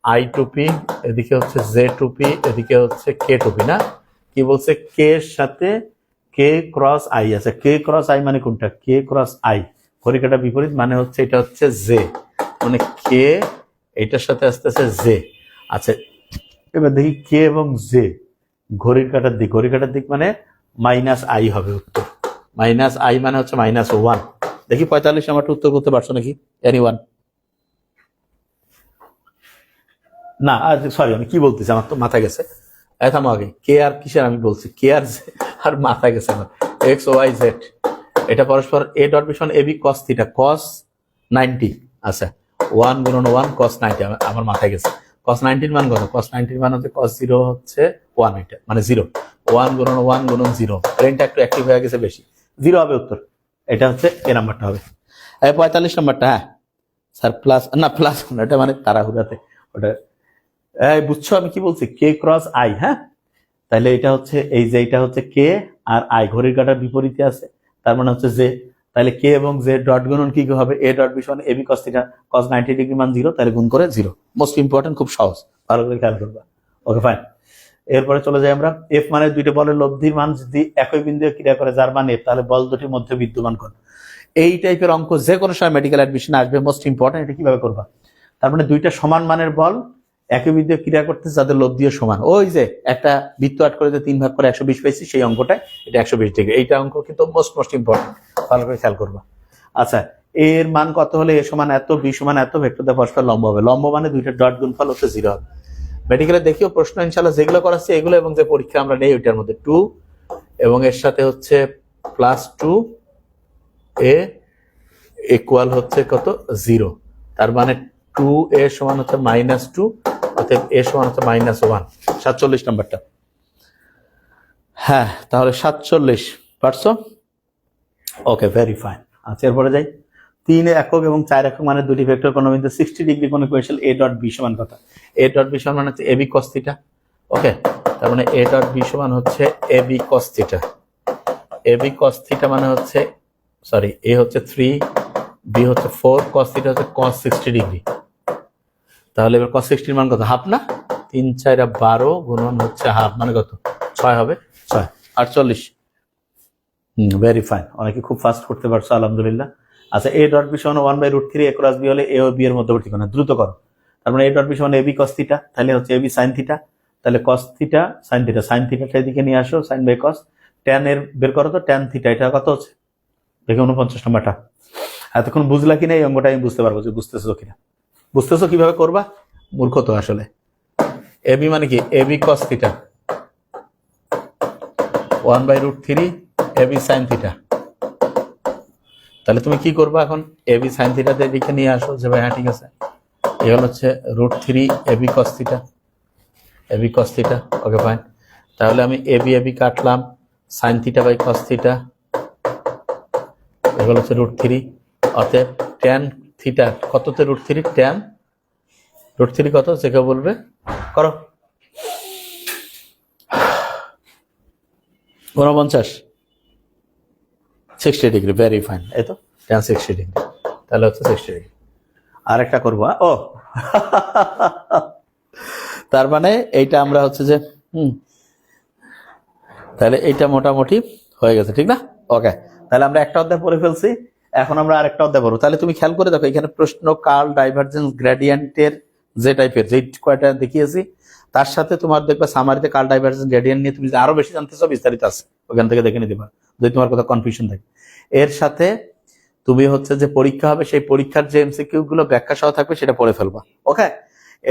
আই টু পি, এদিকে হচ্ছে জে টু পি, এদিকে হচ্ছে কে টু পি। না কি বলছে? কে এর সাথে কে ক্রস আই আছে, কে ক্রস আই মানে কোনটা? কে ক্রস আই, ঘড়িকাটা বিপরীত, মানে হচ্ছে এটা হচ্ছে জে, মানে কে এটার সাথে আসতেছে জে। আচ্ছা এবার দেখি কে এবং জে ঘড়ির কাটার দিক, ঘড়ির কাটার দিক মানে মাইনাস আই হবে উত্তর, মাইনাস আই মানে হচ্ছে -1। দেখি 45 নাম্বারটা উত্তর করতে পারছো নাকি এনিওয়ান? না সরি আমি কি বলতেছি, আমার তো মাথা গেছে। থামো আগে, কে আর কিসের আমি বলছি, কে আর আর মাথা গেছে আমার। এক্স ওয়াই জেড এটা পরস্পর এ ডট বি সমান এ বি কস থিটা, কস 90। আচ্ছা 1 গুণন 1 কস 90, আমার মাথায় গেছে। কস 90 মান কত? কস 90 মান হচ্ছে কস 0 হচ্ছে 1, এটা মানে 0, 1 গুণন 1 গুণন 0, ব্রেনটা একটু অ্যাক্টিভ হয়ে গেছে বেশি, 0 হবে উত্তর। এটা হচ্ছে এ নাম্বারটা হবে। 45 নাম্বারটা, হ্যাঁ স্যার প্লাস না, প্লাস এটা মানে তাড়াহুড়াতে ওটা বুঝছো আমি কি বলছি, কে ক্রস আই। হ্যাঁ, তাহলে এটা হচ্ছে এই যে এটা হচ্ছে কে আর আই, ঘড়ির কাঁটার বিপরীতে আছে, তার মানে হচ্ছে যে, তাহলে কে এবং জে ডট গুণন কি হবে, এ ডট বি সমান এবি কস থিটা, কস 90 ডিগ্রি মান 0, তাহলে গুণ করে 0। মোস্ট ইম্পর্টেন্ট, খুব সহজ, ভালো করে খেয়াল করবা। Okay fine. এরপরে চলে যাই আমরা, এফ মানে দুইটা বলের লব্ধির মান যদি একই বিন্দুতে ক্রিয়া করে যার মান এফ, তাহলে বল দুটির মধ্যে বিদ্যমান কোণ। এই টাইপের অঙ্ক যে কোনো সময় মেডিকেল অ্যাডমিশনে আসবে, মোস্ট ইম্পর্টেন্ট। এটা কিভাবে করবা, তার মানে দুইটা সমান মানের বল একই বিন্দুতে ক্রিয়া করতেছে যাদের লব্ধিও সমান। ওই যে একটা বৃত্ত আট করে 3 ভাগ করে 120 পাইছি, সেই অঙ্কটাই এটা 120 ডিগ্রি। এইটা অঙ্ক কিন্তু মোস্ট ইম্পর্টেন্ট, ভালো করে খেয়াল করবা। আচ্ছা, এর মান কত হলে এ সমান এত, বি সমান এত, ভেক্টর দিয়ে পরস্পর লম্ব হবে। লম্ব মানে দুইটা ডট গুণফল হচ্ছে 0 হবে। মেডিকেলে দেখিও প্রশ্ন ইনশাল্লাহ যেগুলো করাচ্ছে এগুলো, এবং যে পরীক্ষা আমরা নেই ওইটার মধ্যে 2 এবং এর সাথে হচ্ছে +2 এ ইকুয়াল হচ্ছে কত 0, তার মানে 2a সমান হচ্ছে -2, অতএব a সমান হচ্ছে -1। 47 নাম্বারটা। হ্যাঁ, তাহলে 47 পারছো? ওকে, ভেরি ফাইন। আচ্ছা, এরপরে যাই। 3 একক এবং 4 একক মানে দুটি ভেক্টর কোণ বিন্দু 60 ডিগ্রি কোণে কোয়েশাল a ডট b সমান কত? a ডট b সমান হচ্ছে ab cos থিটা। ওকে, তার মানে a ডট b সমান হচ্ছে ab cos theta. ab cos theta মানে হচ্ছে, সরি, a হচ্ছে 3, b হচ্ছে 4, cos থিটা হচ্ছে cos 60 ডিগ্রি। তাহলে এবার cos 60 এর মান কত? হাফ না? 3 4 12 গুণন হচ্ছে হাফ, মানে কত? 6 হবে। 6 48। ভেরি ফাইন, অনেকে খুব ফাস্ট করতে পারছো, আলহামদুলিল্লাহ। আচ্ছা, a ডট b সমান 1/√3 a ক্রস b হলে a ও b এর মধ্যবর্তী কোণ, দ্রুত করো। তার মানে a ডট b সমান ab cos থিটা, তাহলে হচ্ছে ab sin থিটা, তাহলে cos theta sin theta, sin থিটাটা এদিকে নিয়ে আসো, sin বাই cos, tan এর বের করো তো, tan থিটা, এটা কত হচ্ছে দেখে 49 নাম্বারটা। এতক্ষণ বুঝলা কিনা এই অঙ্কটা, আমি বুঝতে পারবো যে বুঝতেছো কিনা। বুঝতেছো কিভাবে করবা? মূর্খ তো আসলে। ab মানে কি, ab cos theta 1/√3 ab sin theta. তাহলে তুমি কি করবা এখন, ab sin থিটাতে এদিকে নিয়ে আসো, যে ভাই হ্যাঁ ঠিক আছে, এগুলো হচ্ছে √3 ab cos theta, ab cos theta. Okay fine, তাহলে আমি ab কাটলাম, sin theta by cos theta, এগুলো হচ্ছে √3, অতএব tan থিটা কততে √3, tan √3 কত, যে কেউ বলবে, করো। 49, 60 ডিগ্রি, ভেরি ফাইন। এই তো tan 60 ডিগ্রি, তাহলে হচ্ছে 60 ডিগ্রি। আরেকটা করবো, ও তার মানে এইটা আমরা হচ্ছে যে তাহলে এইটা মোটামুটি হয়ে গেছে, ঠিক না? ওকে, তাহলে আমরা একটা অধ্যায় পড়ে ফেলছি, এখন আমরা আরেকটা অধ্যায় পড়বো। তাহলে তুমি খেয়াল করে দেখো, এখানে প্রশ্ন কার্ল, ডাইভারজেন্স, গ্রেডিয়েন্টের যে টাইপের যে কয়টা দেখিয়েছি, তার সাথে তোমার দেখবে সামারিতে কার্ল, ডাইভারজেন্স, গ্রেডিয়েন্ট নিয়ে তুমি আরো বেশি জানতে চাও, বিস্তারিত আছে, ওখান থেকে দেখে নিতে পারো যদি তোমার কথা কনফিউশন থাকে। এর সাথে তুমি হচ্ছে যে পরীক্ষা হবে, সেই পরীক্ষার যে এমসিকিউ গুলো ব্যাখ্যা সহ থাকবে সেটা পড়ে ফেলবা। ওকে,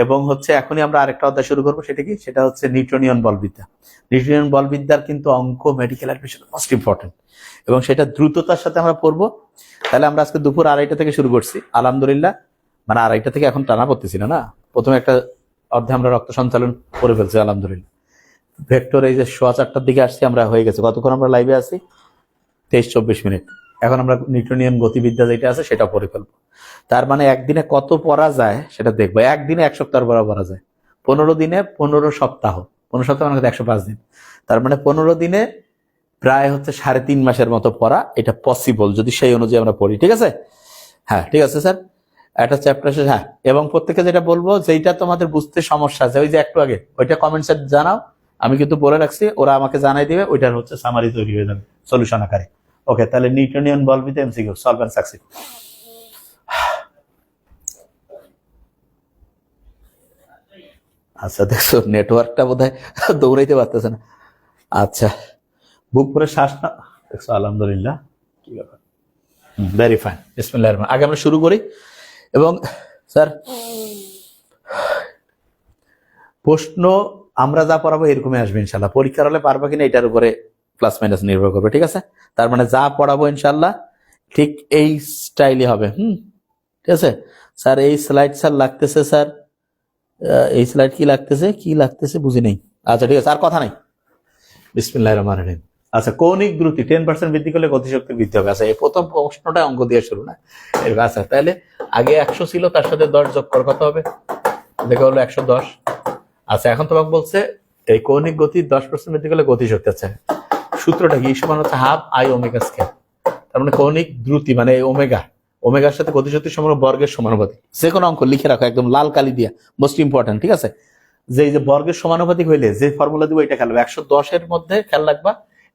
এবং হচ্ছে এখনই আমরা আরেকটা অধ্যায় শুরু করবো, সেটা কি, সেটা হচ্ছে নিউটনিয়ান বলবিদ্যা। নিউটনিয়ান বলবিদ্যার কিন্তু অঙ্ক মেডিকেল অ্যাডমিশন মোস্ট ইম্পর্টেন্ট, এবং সেটা দ্রুততার সাথে আমরা পড়বো। তাহলে আমরা আজকে দুপুর 2:30 থেকে শুরু করছি, আলহামদুলিল্লাহ, মানে 2:30 থেকে এখন টানা পড়তেছি না, না, প্রথমে একটা অধ্যায় আমরা রক্ত সঞ্চালন করে ফেলছি, আলহামদুলিল্লাহ। ভেক্টর এই যে 4:15 দিকে আসছি আমরা, হয়ে গেছে, কতক্ষণ আমরা লাইভে আছি, 23-24 মিনিট। এখন আমরা নিউটনিয়ান গতিবিদ্যা যেটা আছে সেটা পড়ে ফেলবো। তার মানে একদিনে কত পড়া যায় সেটা দেখবো। একদিনে 1 সপ্তাহ পড়া যায়, 15 দিনে 15 সপ্তাহ, 15 সপ্তাহ মানে 105 দিন, তার মানে 15 দিনে প্রায় হচ্ছে 3.5 মাসের মতো পড়া, এটা পসিবল যদি সেই অনুযায়ী আমরা পড়ি। ঠিক আছে? হ্যাঁ, ঠিক আছে স্যার, একটা চ্যাপ্টার শেষ। হ্যাঁ, এবং প্রত্যেকে যেটা বলবো, যেটা তোমাদের বুঝতে সমস্যা আছে, ওই যে একটু আগে ওইটা কমেন্টসে জানাও, আমি কিন্তু বলে রাখছি, ওরা আমাকে জানাই দিবে, ওইটার হচ্ছে সামারি তৈরি হয়ে যাবে সলিউশন আকারে। ওকে, তাহলে নিউটনিয়ান বলবিদ্যা এমসিকিউ সলভ এন্ড সাকসিড। আচ্ছা, দেখছো নেটওয়ার্কটা বোধহয় দৌড়াইতে পারতেছে না। আচ্ছা, বুক করে শ্বাস না, দেখছো, আলহামদুলিল্লাহ, কি ব্যাপার, ভেরি ফাইন। বিসমিল্লাহির রহমানির রহিম। আগে আমরা শুরু করি, এবং স্যার প্রশ্ন আমরা যা পড়াবো এরকমই আসবে ইনশাল্লাহ। পরীক্ষার হলে পারবা কিনা এটার উপরে প্লাস মাইনাস নির্ভর করবে, ঠিক আছে? তার মানে যা পড়াবো ইনশাল্লাহ ঠিক এই স্টাইলে হবে। ঠিক আছে স্যার, এই স্লাইড স্যার লাগতেছে, স্যার এই স্লাইড কি লাগতেছে বুঝি নেই। আচ্ছা, ঠিক আছে, আর কথা নাই। বিসমিল্লাহির রহমানির রহিম। আচ্ছা, কৌণিক দ্রুতি 10% বৃদ্ধি করলে গতিশক্তি বৃদ্ধি হবে। আচ্ছা, এই প্রথম প্রশ্নটা অঙ্ক দিয়ে শুরু না। আচ্ছা, তাহলে আগে 100 ছিল, তার সাথে 10 যোগ কর, কত হবে? দেখা হলো 110। আচ্ছা এখন তোমাকে বলছে এই কৌণিক গতি 10% বৃদ্ধি করলে গতি শক্তি আছে, সূত্রটা কি? সমান হচ্ছে হাফ আই ওমেগা স্কয়ার। তার মানে কৌণিক দ্রুতি মানে ওমেগার সাথে গতিশক্তির সমান বর্গের সমানুপাতিক। যে কোনো অঙ্ক লিখে রাখো একদম লাল কালি দিয়া, মোস্ট ইম্পর্টেন্ট, ঠিক আছে? যে এই যে বর্গের সমানুপাতিক হইলে যে ফর্মুলা দিব এটা খেয়াল রাখবে। 110 মধ্যে খেয়াল রাখবা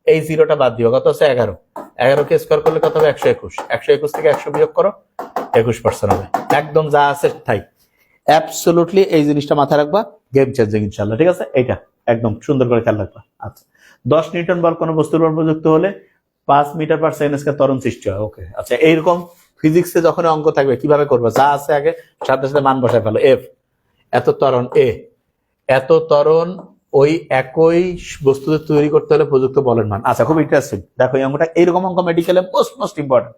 এই জিরোটা বাদ দিও, কত হচ্ছে 11। 11 কে স্কয়ার করলে কত হবে? 121। 121 থেকে 100 বিয়োগ করো, 21% হবে। একদম যা আছে তাই, অ্যাবসলিউটলি এই জিনিসটা মাথায় রাখবা, গেম চেঞ্জিং ইনশাআল্লাহ, ঠিক আছে? এইটা একদম সুন্দর করে খেয়াল রাখবা। আচ্ছা 10 নিউটন বল কোনো বস্তুর উপর প্রযুক্ত হলে 5 মিটার পার সেকেন্ড স্কয়ার ত্বরণ সৃষ্টি হয়। ওকে, আচ্ছা এইরকম ফিজিক্সে যখন অঙ্ক থাকবে কিভাবে করবা? যা আছে আগে সাথে সাথে মান বসায় ফেলো। এফ এত ত্বরণ, এ এত ত্বরণ, ওই একই বস্তুতে তৈরি করতে হলে প্রযুক্ত বলের মান। আচ্ছা খুব ইন্টারেস্টিং, দেখো এই অঙ্কটা এইরকম অঙ্ক মেডিকেলে মোস্ট ইম্পর্টেন্ট।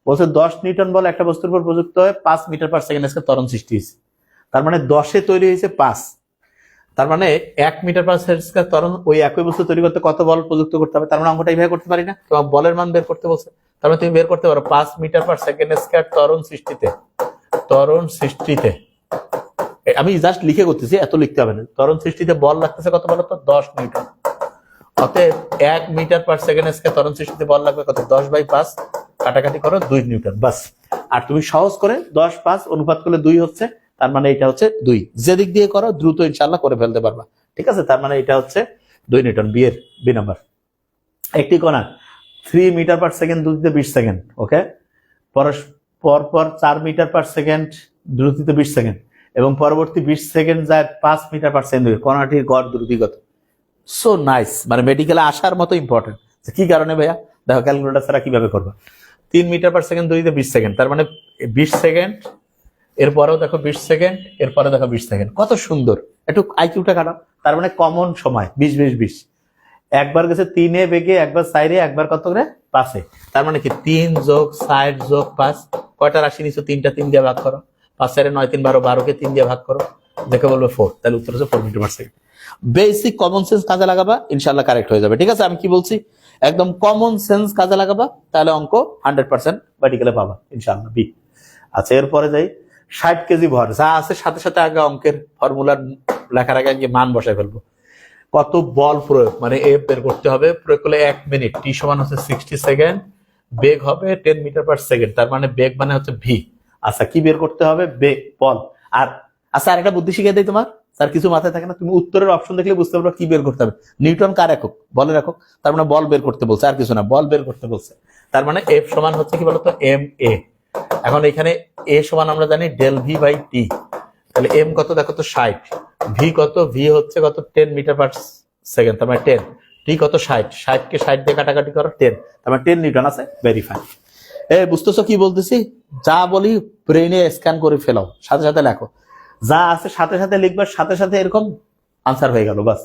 বলছে 10 নিউটন বল একটা বস্তুর উপর প্রযুক্ত হয়ে 5 মিটার পার সেকেন্ড স্কয়ার ত্বরণ সৃষ্টি হয়েছে। তার মানে 10 তৈরি হয়েছে 5, তার মানে 1 মিটার পার সেকেন্ড স্কয়ার ত্বরণ ওই একই বস্তু তৈরি করতে কত বল প্রযুক্ত করতে হবে? তার মানে অঙ্কটা এইভাবে করতে পারি না? তোমার বলের মান বের করতে বলছে, তার মানে তুমি বের করতে পারো 5 মিটার পার সেকেন্ড স্কয়ার ত্বরণ সৃষ্টিতে আমি জাস্ট লিখে করতেছি, এত লিখতে হবে না। ত্বরণ সৃষ্টিতে বল লাগতেছে কত বলো তো? 10 নিউটন। অতএব 1 মিটার পার সেকেন্ড স্কয়ার ত্বরণ সৃষ্টিতে বল লাগবে কত? 10/5, কাটাকাটি করো 2 নিউটন, বাস। আর তুমি সহজ করে 10/5 অনুপাত করলে 2 হচ্ছে, তার মানে এটা হচ্ছে 2। যেদিক দিয়ে করো দ্রুত ইনশাআল্লাহ করে ফেলতে পারবা, ঠিক আছে? তার মানে এটা হচ্ছে 2 নিউটন, বি নাম্বার। একটি কণা 3 মিটার পার সেকেন্ড দ্রুতিতে 20 সেকেন্ড, ওকে, পরপর 4 মিটার পার সেকেন্ড দ্রুতিতে 20 সেকেন্ড এবং পরবর্তী 20 সেকেন্ড যায় 5 মিটার পার সেকেন্ড, কণাটির গড় দ্রুতি কত? সো নাইস, মানে মেডিকেলে আসার মতো ইম্পর্টেন্ট। কি কারণে ভাইয়া? দেখো ক্যালকুলেটর ছাড়া কিভাবে করবা। 3 মিটার পার সেকেন্ড দ্রুতিতে 20 সেকেন্ড, তার মানে 20 সেকেন্ড, এরপরেও দেখো 20 সেকেন্ড, এরপরে দেখো 20 সেকেন্ড। কত সুন্দর, একটু আইকিউটা কাটাও। তার মানে কমন সময় 20 একবার গেছে 3 বেগে, একবার 4, একবার কত করে 5। তার মানে কি 3 যোগ 4 যোগ 5, কয়টা রাশি নিছো? 3টা, 3 দিয়ে ভাগ করো। 5 4 9 3 12, 12 কে 3 দিয়ে ভাগ করো, দেখে বলবে 4, তাহলে উত্তর হচ্ছে 4 metre per second. Basic common sense কাজে লাগাবা, ইনশাআল্লাহ কারেক্ট হয়ে যাবে, ঠিক আছে? আমি কি বলছি, একদম কমন সেন্স কাজে লাগাবা, তাহলে অঙ্ক 100% মেডিকেলে পাবা ইনশাআল্লাহ, বি। আচ্ছা এরপরে যাই, 60 কেজি ভর যা আছে সাথে সাথে আগে অঙ্কের ফর্মুলার লেখার আগে মান বসায় ফেলবো। কত বল প্রয়োগ, মানে এফ বের করতে হবে। প্রয়োগ করলে 1 মিনিট, টি সমান হচ্ছে 60 সেকেন্ড, বেগ হবে 10 মিটার পার সেকেন্ড, তার মানে বেগ মানে হচ্ছে ভি। আচ্ছা কি বের করতে হবে? বেগ, বল। আর আচ্ছা আরেকটা বুদ্ধি শিখিয়ে দেয় তোমার, স্যার কিছু মাথায় থাকে না, তুমি উত্তরের অপশন দেখলে বুঝতে পারবে কি বের করতে হবে। নিউটন কার একক? বলের একক, তার মানে বল বের করতে বলছে, আর কিছু না, বল বের করতে বলছে। তার মানে এফ সমান হচ্ছে কি বলতো? M A. এখন এখানে এ সমান আমরা জানি ডেল ভি বাই টি, তাহলে এম কত দেখো তো 60, ভি কত? ভি হচ্ছে কত? 10 মিটার পার সেকেন্ড, তার মানে 10, টি কত? 60, 60 কে 60 দিয়ে কাটাকাটি করো 10, তার মানে 10 নিউটন আছে। ভেরিফাই। বুঝতেছো কি বলতেছি? যা বলি ব্রেইনে স্ক্যান করে ফেলাও, সাথে সাথে লেখো, যা আছে সাথে সাথে লিখবা, সাথে সাথে এরকম আনসার হয়ে গেল, বাস।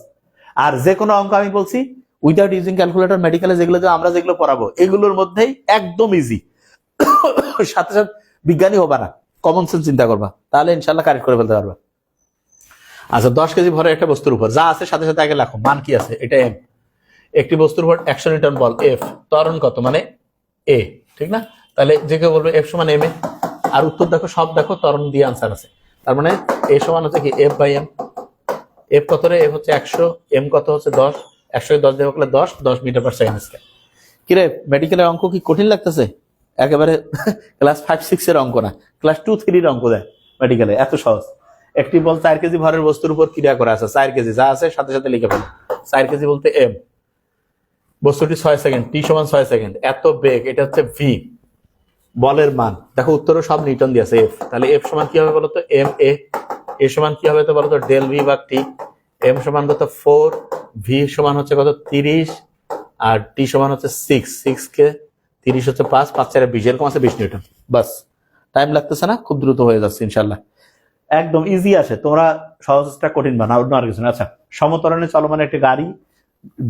আর যে কোনো অঙ্ক আমি বলছি উইদাউট ইউজিং ক্যালকুলেটর মেডিকেলে আমরা যেগুলো পড়াবো এগুলোর মধ্যেই একদম ইজি। সাথে সাথে বিজ্ঞানী হবা না, কমন সেন্স চিন্তা করবা, তাহলে ইনশাল্লাহ কারেক্ট করে ফেলতে পারবা। আচ্ছা 10 কেজি ভরের একটা বস্তুর উপর যা আছে সাথে সাথে আগে লেখো মান কি আছে, এটা এম। একটি বস্তুর উপর 100 নিউটন বল, এফ ত্বরণ কত, মানে এ, ঠিক না? তাহলে যে কেউ বলবে এফ সমান এম এ, আর উত্তর দেখো সব দেখো ত্বরণ দিয়ে আনসার আছে, তার মানে এ সমান হচ্ছে কি এফ বাই এম। এফ কত রে? এফ হচ্ছে 100, এম কত হচ্ছে 10, 100 কে 10 দিয়ে ভাগলে 10 মিটার পার সেকেন্ড স্কয়ার। কিরে মেডিকেলের অঙ্ক কি কঠিন লাগতেছে? একেবারে ক্লাস 5 6 এর অঙ্ক না, ক্লাস 2 3 এর অঙ্ক দেয় মেডিকেলে, এত সহজ। একটি বল 4 কেজি ভরের বস্তুর উপর ক্রিয়া করে আছে, 4 কেজি যা আছে সাথে সাথে লিখে ফেলো। 4 কেজি বলতে এম, বস্তুটি 6 সেকেন্ড, টি সমান 6 সেকেন্ড, এত বেগ, এটা হচ্ছে ভি। বলের মান দেখো উত্তরও সব নিউটন দিয়েছে, এফ। তাহলে এফ সমান কি হবে বলতো? M A. এ সমান কি হবে তো বলতো? ডেল ভি ভাগ টি। এম সমান কত? 4, ভি সমান হচ্ছে কত? 30, আর টি সমান হচ্ছে 6, 6 কে 30 হচ্ছে 5, 5 4 20, এরকম আছে 20 নিউটন, বাস। টাইম লাগতেছে না, খুব দ্রুত হয়ে যাচ্ছে ইনশাল্লাহ, একদম ইজি আসে। তোমরা সহজটা কঠিন বানাও, অন্য আর কিছু না। আচ্ছা সমতরণে চলমান একটি গাড়ি,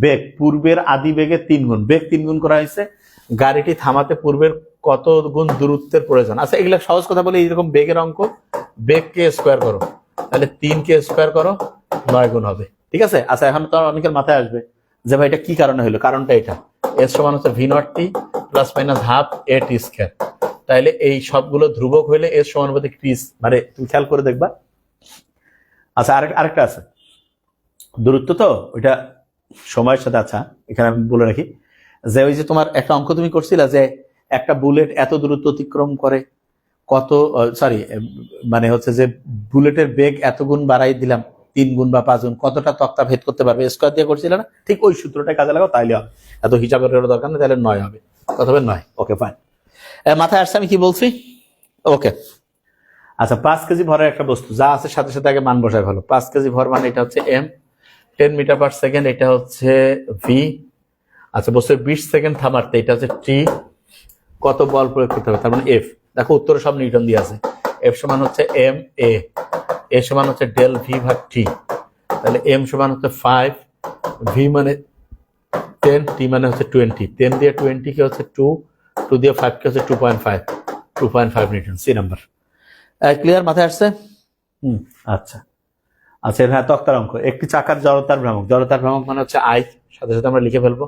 বেগ পূর্বের আদি বেগে 3 গুণ, বেগ 3 গুণ করা হয়েছে, গাড়িটি থামাতে পূর্বের কত গুণ দূরত্বের প্রয়োজন? আচ্ছা এগুলো সহজ কথা বলে, এইরকম বেগের অঙ্ক, বেগ কে স্কোয়ার করো, তাহলে 3 কে স্কোয়ার করো, 9 গুণ হবে, ঠিক আছে? আচ্ছা এখন তো অনেকের মাথায় আসবে যে ভাই এটা কি কারণে হলো, কারণটা এটা, এস সমান হচ্ছে ভি নট টি প্লাস মাইনাস হাফ এ টি স্কোয়ার। তাইলে এই সবগুলো ধ্রুবক হইলে এস সমানুপাতিক টি, মানে তুমি খেয়াল করে দেখবা। আচ্ছা আরেকটা আছে, দূরত্ব তো ওইটা সময়ের সাথে। আচ্ছা এখানে আমি বলে রাখি যে ওই যে তোমার একটা অঙ্ক তুমি করছিলে যে একটা বুলেট এত দূরত্ব অতিক্রম করে কত, সরি মানে হচ্ছে যে বুলেটের বেগ এত গুণ বাড়াই দিলাম 3 গুণ বা 5 গুণ, কতটা তক্তা ভেদ করতে পারবে, স্কোয়ার দিয়ে করছিল না, ঠিক ওই সূত্রটা কাজে লাগাও তাইলে হবে। এত হিসাবের দরকার নেই, তাহলে 9 হবে। কত হবে? 9। ওকে ফাইন, মাথায় আসছে আমি কি বলছি? ওকে আচ্ছা 5 কেজি ভরের একটা বস্তু যা আছে সাথে সাথে আগে মান বসায় ভালো। 5 কেজি ভর মানে এটা হচ্ছে এম, 10 মিটার পার সেকেন্ড এটা হচ্ছে ভি। আচ্ছা বস্তু 20 সেকেন্ড থামারতে এটা হচ্ছে টি। কত বল প্রয়োগ করতে হবে, তার মানে এফ। দেখো উত্তরে সব নিউটন দিয়ে আছে। এফ সমান হচ্ছে এম এ, এ সমান হচ্ছে ডেল ভি ভাগ টি। তাহলে এম সমান হচ্ছে 5, ভি মানে 10, টি মানে হচ্ছে 20। 10 দিয়ে 20 কে হচ্ছে 2, 2 দিয়ে 5 কে হচ্ছে 2.5, 2.5 নিউটন। সি নাম্বার ক্লিয়ার, মাথায় আসছে? আচ্ছা আচ্ছা হ্যাঁ তক্তার অঙ্ক। একটি চাকার জড়তার ভ্রামক, জড়তার ভ্রামক মানে হচ্ছে আই, সাথে সাথে আমরা লিখে ফেলবো।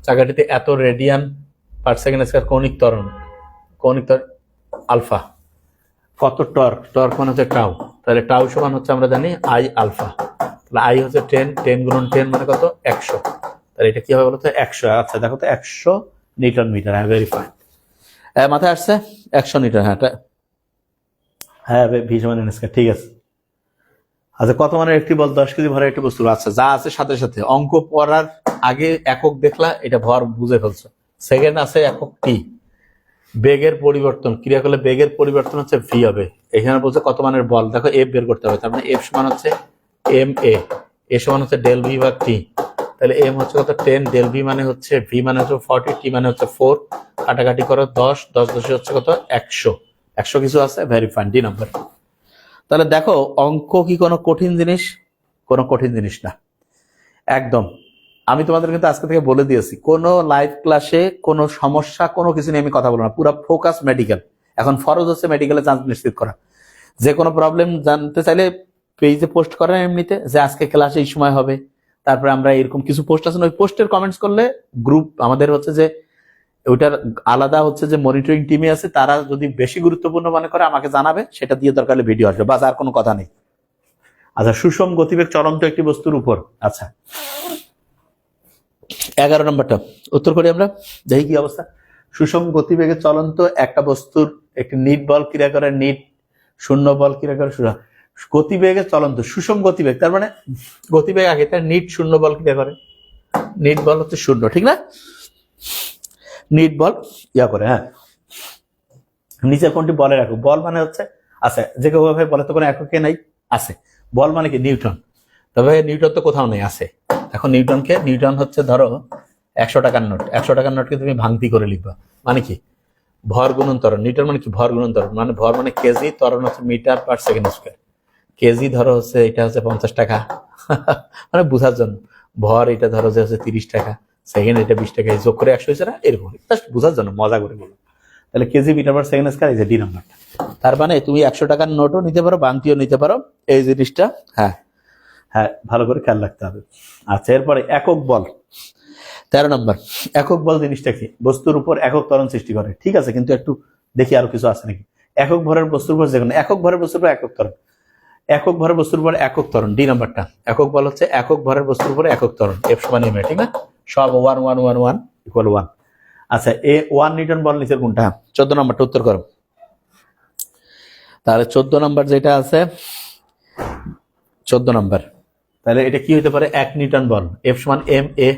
চাকাটিতে এত রেডিয়ান পার সেকেন্ড স্কয়ার কৌণিক ত্বরণ, কৌণিক ত্বরণ আলফা। কত টর্ক, টর্ক মানে হচ্ছে টাউ, তাহলে টাউ সমান হচ্ছে আমরা জানি আই আলফা। তাহলে আই হচ্ছে 10, 10 গুণন 10 মানে কত 100। তাহলে এটা কি হবে বলতো 100। আচ্ছা দেখো তো 100 নিউটন মিটার। হ্যাঁ ভেরি ফাইন, মাথায় আসছে 100 নিউটন। হ্যাঁ হ্যাঁ ভি সমান এন স্কয়ার, ঠিক আছে। আচ্ছা কত মানের একটি বল 10 কেজি ভরের একটি বস্তু। আচ্ছা যা আছে সাথে সাথে অঙ্ক পড়ার আগে একক দেখলা এটা ভর বুঝে ফেলছো। সেকেন্ড আছে একক টি, বেগের পরিবর্তন ক্রিয়া করলে বেগের পরিবর্তন হচ্ছে ভি হবে। এখানে বলছে কত মানের বল, দেখো এফ বের করতে হবে। তার মানে এফ সমান হচ্ছে এম এ, এ সমান হচ্ছে ডেল ভি ভাগ টি। তাহলে এম হচ্ছে কত 10, ডেল ভি মানে হচ্ছে ভি মানে হচ্ছে 40, টি মানে হচ্ছে 4, কাটাকাটি করো 10, 10 10 হচ্ছে কত 100, 100 কিছু আছে। Very fine, D number. তাহলে দেখো অঙ্ক কি কোনো কঠিন জিনিস? কোনো কঠিন জিনিস না একদম। আমি তোমাদের কিন্তু আজকে থেকে বলে দিয়েছি কোনো লাইভ ক্লাসে কোনো সমস্যা কোনো কিছু নিয়ে আমি কথা বলবো না, পুরো ফোকাস মেডিকেল। এখন ফরজ হচ্ছে মেডিকেলে চান্স নিশ্চিত করা। যে কোনো প্রবলেম জানতে চাইলে পেজে পোস্ট করেন এমনিতে যে আজকে ক্লাসে এই সময় হবে, তারপরে আমরা এরকম কিছু পোস্ট আছে ওই পোস্টের কমেন্টস করলে গ্রুপ আমাদের হচ্ছে যে ওইটার আলাদা হচ্ছে যে মনিটরিং টিমে আছে, তারা যদি বেশি গুরুত্বপূর্ণ মনে করে আমাকে জানাবে, সেটা দিয়ে দরকার হলে ভিডিও আসবে, বাস আর কোনো কথা নেই। আচ্ছা সুষম গতিবেগ চলন্ত একটি বস্তুর উপর। আচ্ছা 11 নম্বরটা উত্তর করি আমরা, দেখি কি অবস্থা। সুষম গতিবেগে চলন্ত একটা বস্তুর একটি নিট বল ক্রিয়া করে, নিট শূন্য বল ক্রিয়া করে। গতিবেগে চলন্ত সুষম গতিবেগ তার মানে গতিবেগ আগে, তার নিট শূন্য বল ক্রিয়া করে। নিট বল হচ্ছে শূন্য, ঠিক না? নিট বল ইয়া করে। হ্যাঁ নিচের কোনটি বলের একক? বল মানে হচ্ছে আছে যে কেউ ভাবে বলে তো কোনো এককে নাই, আছে। বল মানে কি নিউটন, তবে নিউটন তো কোথাও নেই, আছে। এখন নিউটনকে, নিউটন হচ্ছে ধরো 100 টাকার নোট, 100 টাকার নোটকে তুমি ভাঙতি করে লিখবা, মানে কি ভর গুণন ত্বরণ। নিউটন মানে কি ভর গুণন ত্বরণ, মানে ভর মানে কেজি, ত্বরণ হচ্ছে metre per second square. KG ধরো হচ্ছে এটা হচ্ছে 50 টাকা মানে বোঝার জন্য। ভর এটা ধরো যে হচ্ছে 30 টাকা, সেকেন্ড এটা 20 টাকা, যোগ করে 100 হয়েছে না, এরকম জাস্ট বোঝার জন্য মজা করে বলো। তাহলে KG metre per second square, এই যে ডি নাম্বারটা। তার মানে তুমি 100 টাকার নোটও নিতে পারো, বাংতিও নিতে পারো, এই জিনিসটা হ্যাঁ হ্যাঁ ভালো করে খেয়াল রাখতে হবে। আচ্ছা এরপরে একক বল 13 নম্বর। একক বল জিনিসটা কি? বস্তুর উপর একক ত্বরণ সৃষ্টি করে, ঠিক আছে, কিন্তু একটু দেখি আরো কিছু আছে নাকি। একক ভরের বস্তুর উপর যে কোনো একক ভরের বস্তুর উপর একক ত্বরণ, একক ভরের বস্তুর উপর একক ত্বরণ, ডি নাম্বারটা। একক বল হচ্ছে একক ভরের বস্তুর উপর একক ত্বরণ, এফ সমান এম এ, ঠিক না? সব 1 1 1 1 ইকুয়াল 1। আচ্ছা এ 1 নিউটন বল নিচের কোনটা? 14 নম্বরটা উত্তর করো। তাহলে 14 নম্বর যেটা আছে 14 নম্বর, তাহলে এটা কি হতে পারে? 1 নিউটন বল, এফ সমান এম এ।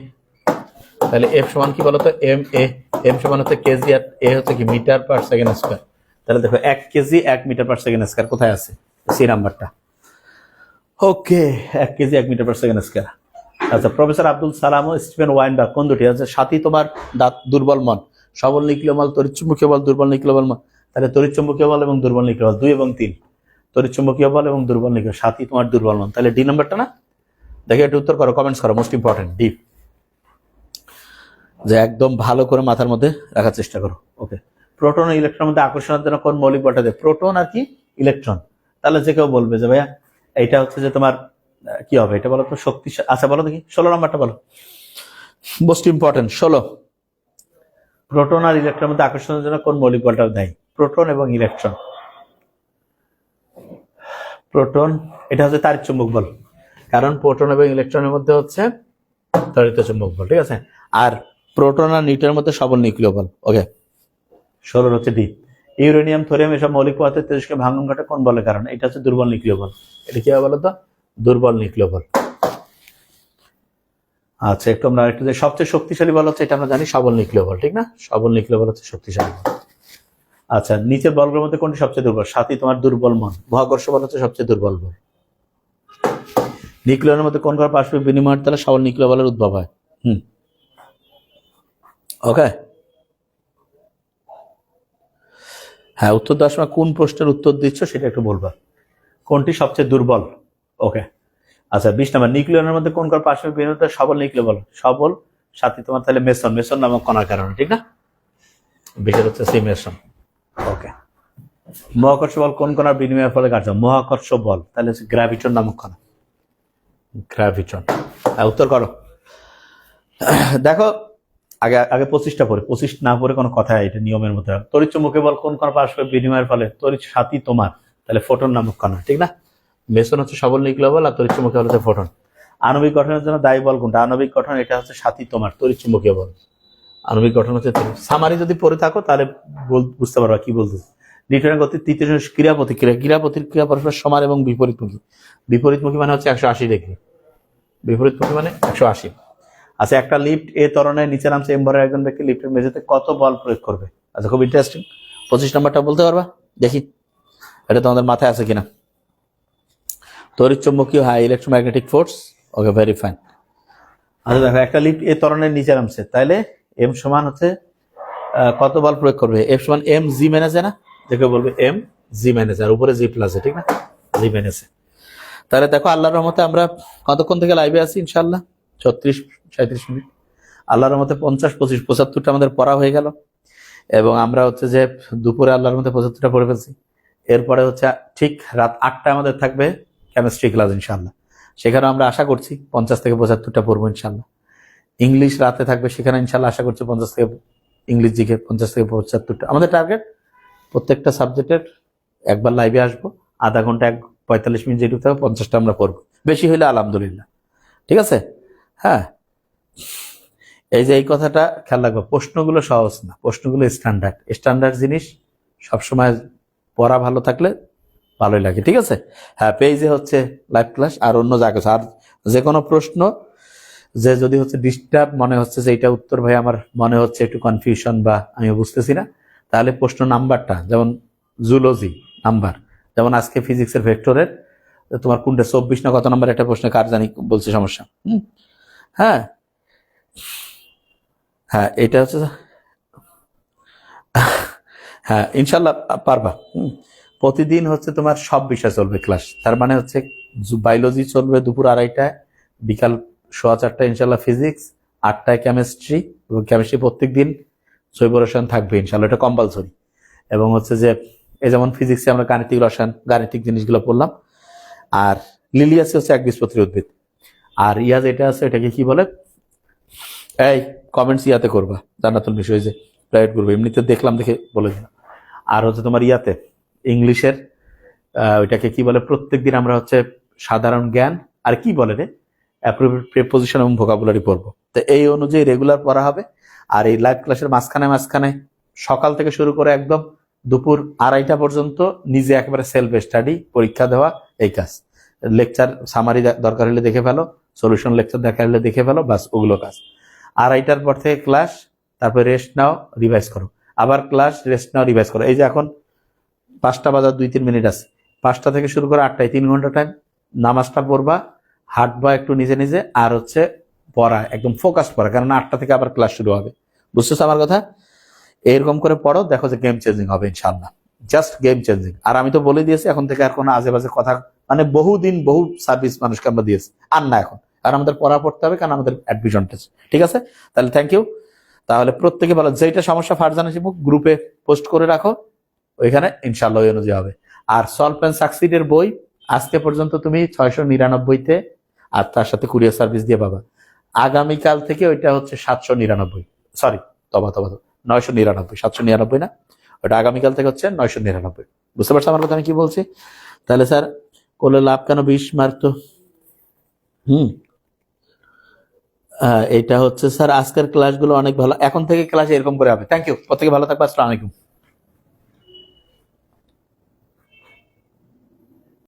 তাহলে এফ সমান কি বলতো এম এ, এম সমান হচ্ছে কেজি আর এ হচ্ছে কি মিটার পার সেকেন্ড স্কয়ার। তাহলে দেখো 1 KG 1 metre per second square কোথায় আছে? সি নাম্বারটা। Okay 1 KG 1 metre per second square. আচ্ছা প্রফেসর আব্দুল সালাম ও স্টিফেন ওয়াইনবার্গ কোন দুটি? আছে সাথী তোমার দাঁত দুর্বল মন, সবল নিউক্লিয় বল, তড়িৎচুম্বকীয় বল, দুর্বল নিউক্লিয় বল। তাহলে তড়িৎচুম্বকীয় বল এবং দুর্বল নিউক্লিয় বল 2 এবং 3, তড়িৎচুম্বকীয় বল এবং দুর্বল নিউক্লিয়, সাথী তোমার দুর্বল মন। তাহলে ডি নাম্বারটা না? দেখে একটু উত্তর করো, কমেন্টস করো, মোস্ট ইম্পর্টেন্ট ডি, যে একদম ভালো করে মাথার মধ্যে রাখার চেষ্টা করো। ওকে প্রোটন ও ইলেকট্রনের মধ্যে আকর্ষণের জন্য কোন মৌলিক বলটা দেয়? প্রোটন আর কি ইলেকট্রন। তাহলে যে কেউ বলবে যে ভাইয়া এইটা হচ্ছে যে তোমার কি হবে, এটা বলো তো শক্তি। আচ্ছা বলো দেখি 16 নাম্বারটা বলো, মোস্ট ইম্পর্টেন্ট 16। প্রোটন আর ইলেকট্রনের মধ্যে আকর্ষণের জন্য কোন মৌলিক বলটা দেয়? প্রোটন এবং ইলেকট্রন। প্রোটন এটা হচ্ছে তাড়িৎ চুম্বক বল, কারণ প্রোটন এবং ইলেকট্রনের মধ্যে হচ্ছে তড়িৎ চুম্বক বল, ঠিক আছে। আর প্রোটন আর নিউট্রনের মধ্যে সবল নিউক্লিয় বল। ওকে, 16 হচ্ছে ডি। ইউরেনিয়াম, থোরিয়াম এসব মৌলিক পদার্থের তেজস্ক্রিয় ভাঙন ঘটে কোন বলের কারণে? এটা হচ্ছে দুর্বল নিউক্লিয় বল। এটা কি হবে বলতো? দুর্বল নিউক্লিয় বল। আচ্ছা, একটু আমরা একটু যে সবচেয়ে শক্তিশালী বল হচ্ছে, এটা আমরা জানি সবল নিউক্লিয় বল, ঠিক না? সবল নিউক্লিয় বল হচ্ছে শক্তিশালী বল। আচ্ছা, নিচের বলগুলোর মধ্যে কোনটি সবচেয়ে দুর্বল? 7ই তোমার দুর্বল মন। মহাকর্ষ বল হচ্ছে সবচেয়ে দুর্বল বল। নিউক্লিয়নের মধ্যে কোন কণার পারস্পরিক বিনিময়ের দ্বারা সবল নিউক্লিয় বলের উদ্ভব হয়? ওকে, হ্যাঁ, উত্তর দেওয়ার সময় কোন প্রশ্নের উত্তর দিচ্ছ সেটা একটু বলবা। কোনটি সবচেয়ে দুর্বল? ওকে, আচ্ছা 20 নম্বর, নিউক্লিয়নের মধ্যে কোন কণার পারস্পরিক বিনিময়ের দ্বারা সবল নিউক্লিয় বল? সবল 7ই তোমার তাহলে মেসন। মেসন নামক কণার কারণে, ঠিক না? বিষয় হচ্ছে সেই মেসন। ওকে, মহাকর্ষ বল কোন কণার বিনিময়ের ফলে কার্য? মহাকর্ষ বল তাহলে হচ্ছে গ্র্যাভিটন নামক কণা। গ্র্যাভিটন। উত্তর করো। দেখো, আগে 25টা পড়ে, 25 না পড়ে কোনো কথা, এটা নিয়মের মধ্যে। তড়িৎচুম্বকীয় বল কোন কণার পারস্পরিক বিনিময়ের ফলে? তড়িৎ 7ই তোমার তাহলে ফোটন নামক কণা, ঠিক না? মেসন হচ্ছে সবল নিউক্লিয় বল আর তড়িৎচুম্বকীয় বল হচ্ছে ফোটন। আণবিক গঠনের জন্য দায়ী বল কোনটা? আণবিক গঠন এটা হচ্ছে 7ই তোমার তড়িৎচুম্বকীয় বল। আণবিক গঠন হচ্ছে সামারি যদি পড়ে থাকো তাহলে বুঝতে পারবা কি বলতেছে। নিউটনের গতির তৃতীয় ক্রিয়া প্রতিক্রিয়া। ক্রিয়া প্রতিক্রিয়া পরস্পর সমান এবং বিপরীতমুখী। বিপরীতমুখী মানে হচ্ছে 180 ডিগ্রি। বিপরীতমুখী মানে 180। আচ্ছা, একটা লিফট এ ত্বরণের নিচে নামছে, এম ভরের একজন ব্যক্তি লিফটের মেঝেতে কত বল প্রয়োগ করবে? আচ্ছা, খুব ইন্টারেস্টিং। 25 নম্বরটা বলতে পারবা? দেখি এটা তোমাদের মাথায় আছে কিনা। তড়িৎচুম্বকীয় হাই ইলেকট্রোম্যাগনেটিক ফোর্স। ওকে, ভেরি ফাইন। আচ্ছা দেখো, একটা লিফট এ ত্বরণের নিচে নামছে, তাইলে এম সমান হচ্ছে কত বল প্রয়োগ করবে? এফ সমান এম জি ম্যানেজে না? দেখে বলবে এম জি ম্যানেজে, আর উপরে জি প্লাসে, ঠিক না? জি ম্যানেজে। তাহলে দেখো, আল্লাহর রহমতে আমরা কতক্ষণ থেকে লাইভে আছি? ইনশাল্লাহ 36-37 মিনিট। আল্লাহর রহমতে 50, 25, 75টা আমাদের পড়া হয়ে গেল। এবং আমরা হচ্ছে যে দুপুরে আল্লাহর রহমতে 75টা পড়ে ফেলছি। এরপরে হচ্ছে ঠিক রাত 8টা আমাদের থাকবে কেমিস্ট্রি ক্লাস ইনশাল্লাহ। সেখানে আমরা আশা করছি 50 থেকে 75টা পড়বো ইনশাল্লাহ। ইংলিশ রাতে থাকবে, সেখানে ইনশাল্লাহ আশা করছি 50 থেকে ইংলিশ জিকে 50 থেকে 75টা। আমাদের টার্গেট প্রত্যেকটা সাবজেক্টের একবার লাইভে আসবো, আধা ঘন্টা 45 মিনিট যেটুকু থাকবে 50টা আমরা পড়বো, বেশি হইলে আলহামদুলিল্লাহ, ঠিক আছে? হ্যাঁ, এই যে এই কথাটা খেয়াল রাখবো, প্রশ্নগুলো সহজ না, প্রশ্নগুলো স্ট্যান্ডার্ড। স্ট্যান্ডার্ড জিনিস সবসময় পড়া ভালো থাকলে ভালোই লাগে, ঠিক আছে? হ্যাঁ, পেজে হচ্ছে লাইভ ক্লাস আর অন্য জায়গা। আর যে কোনো প্রশ্ন যে যদি হচ্ছে ডিস্টার্ব মনে হচ্ছে যে এটা উত্তর ভাই আমার মনে হচ্ছে একটু কনফিউশন বা আমি বুঝতেছি না, তাহলে প্রশ্ন নাম্বারটা, যেমন জুলজি নাম্বার, যেমন আজকে ফিজিক্সের ভেক্টরের তোমার কোনটা 24 না কত নাম্বার একটা প্রশ্ন, কার জানি বলছে সমস্যা। হ্যাঁ হ্যাঁ, এটা হচ্ছে, হ্যাঁ ইনশাল্লাহ পারবা। প্রতিদিন হচ্ছে তোমার সব বিষয় চলবে ক্লাস। তার মানে হচ্ছে বায়োলজি চলবে দুপুর 2:30টায়, বিকাল 4:15টায় ইনশাল্লাহ ফিজিক্স, 8টায় কেমিস্ট্রি। এবং কেমিস্ট্রি প্রত্যেক দিন জৈব রসায়ন থাকবে ইনশাল্লাহ, এটা কম্পালসরি। এবং হচ্ছে যে এই যেমন ফিজিক্সে আমরা গাণিতিক রসায়ন, গাণিতিক জিনিসগুলো পড়লাম। আর লিলিয়াসি হচ্ছে একবীজপত্রী উদ্ভিদ। আর ইয়াজ এটা আছে, এটাকে কি বলে? এই কমেন্টস ইয়াতে করবা, জান্নাতুল বিষয় যে প্রাইভেট করবো, এমনিতে দেখলাম দেখে বলে দিলাম। আর হচ্ছে তোমার ইয়াতে ইংলিশের ওইটাকে কি বলে? প্রত্যেকদিন আমরা হচ্ছে সাধারণ জ্ঞান আর কি বলে রে, প্রিপোজিশন এবং ভোকাবুলারি পড়বো। তো এই অনুযায়ী রেগুলার পড়া হবে। আর এই লাইভ ক্লাসের মাঝখানে সকাল থেকে শুরু করে একদম দুপুর 2:30টা পর্যন্ত নিজে একেবারে সেলফ স্টাডি, পরীক্ষা দেওয়া, এই কাজ। লেকচার সামারি দরকার হলে দেখে ফেলো, সলিউশন লেকচার দেখা হলে দেখে ফেলো, বাস ওগুলো কাজ। 2:30টার পর থেকে ক্লাস, তারপরে রেস্ট নাও, রিভাইজ করো, আবার ক্লাস, রেস্ট নাও, রিভাইজ করো। এই যে এখন 5টা বাজার 2-3 মিনিট আছে, 5টা থেকে শুরু করে 8টায় 3 ঘন্টা টাইম। নামাজটা পড়বা, হাঁটবা একটু নিজে নিজে, আর হচ্ছে পড়া, একদম ফোকাস পড়া, কারণ 8টা থেকে আবার ক্লাস শুরু হবে। বুঝতেছো আমার কথা? এরকম করে পড়ো, দেখো যে গেম চেঞ্জিং হবে ইনশাল্লাহ, জাস্ট গেম চেঞ্জিং। আর আমি তো বলে দিয়েছি এখন থেকে আর কোনো আজে বাজে কথা, মানে বহুদিন বহু সার্ভিস মানুষকে আমরা দিয়েছি, আর না এখন। আর আমাদের পড়া পড়তে হবে, কারণ আমাদের অ্যাডমিশন টেস্ট, ঠিক আছে? তাহলে থ্যাংক ইউ। তাহলে প্রত্যেকে ভালো, যেটা সমস্যা ফারজানা শিবুক গ্রুপে পোস্ট করে রাখো, ওইখানে ইনশাল্লাহ ওই অনুযায়ী হবে। আর সলভ অ্যান্ড সাকসিডের বই আজকে পর্যন্ত তুমি 699-তে, আর তার সাথে কুরিয়ার সার্ভিস দিয়ে পাবা। আগামীকাল থেকে ওইটা হচ্ছে 799, সরি তবা 999, 799 না, ওটা আগামীকাল থেকে হচ্ছে 999। বুঝতে পারছো আমার কথা আমি কি বলছি? তাহলে স্যার করলে লাভ কেন 20 মার্ক? তো হুম। এটা হচ্ছে স্যার আজকের ক্লাসগুলো অনেক ভালো, এখন থেকে ক্লাস এরকম করে হবে। থ্যাংক ইউ, প্রত্যেকে ভালো থাকবে, আসসালামু আলাইকুম।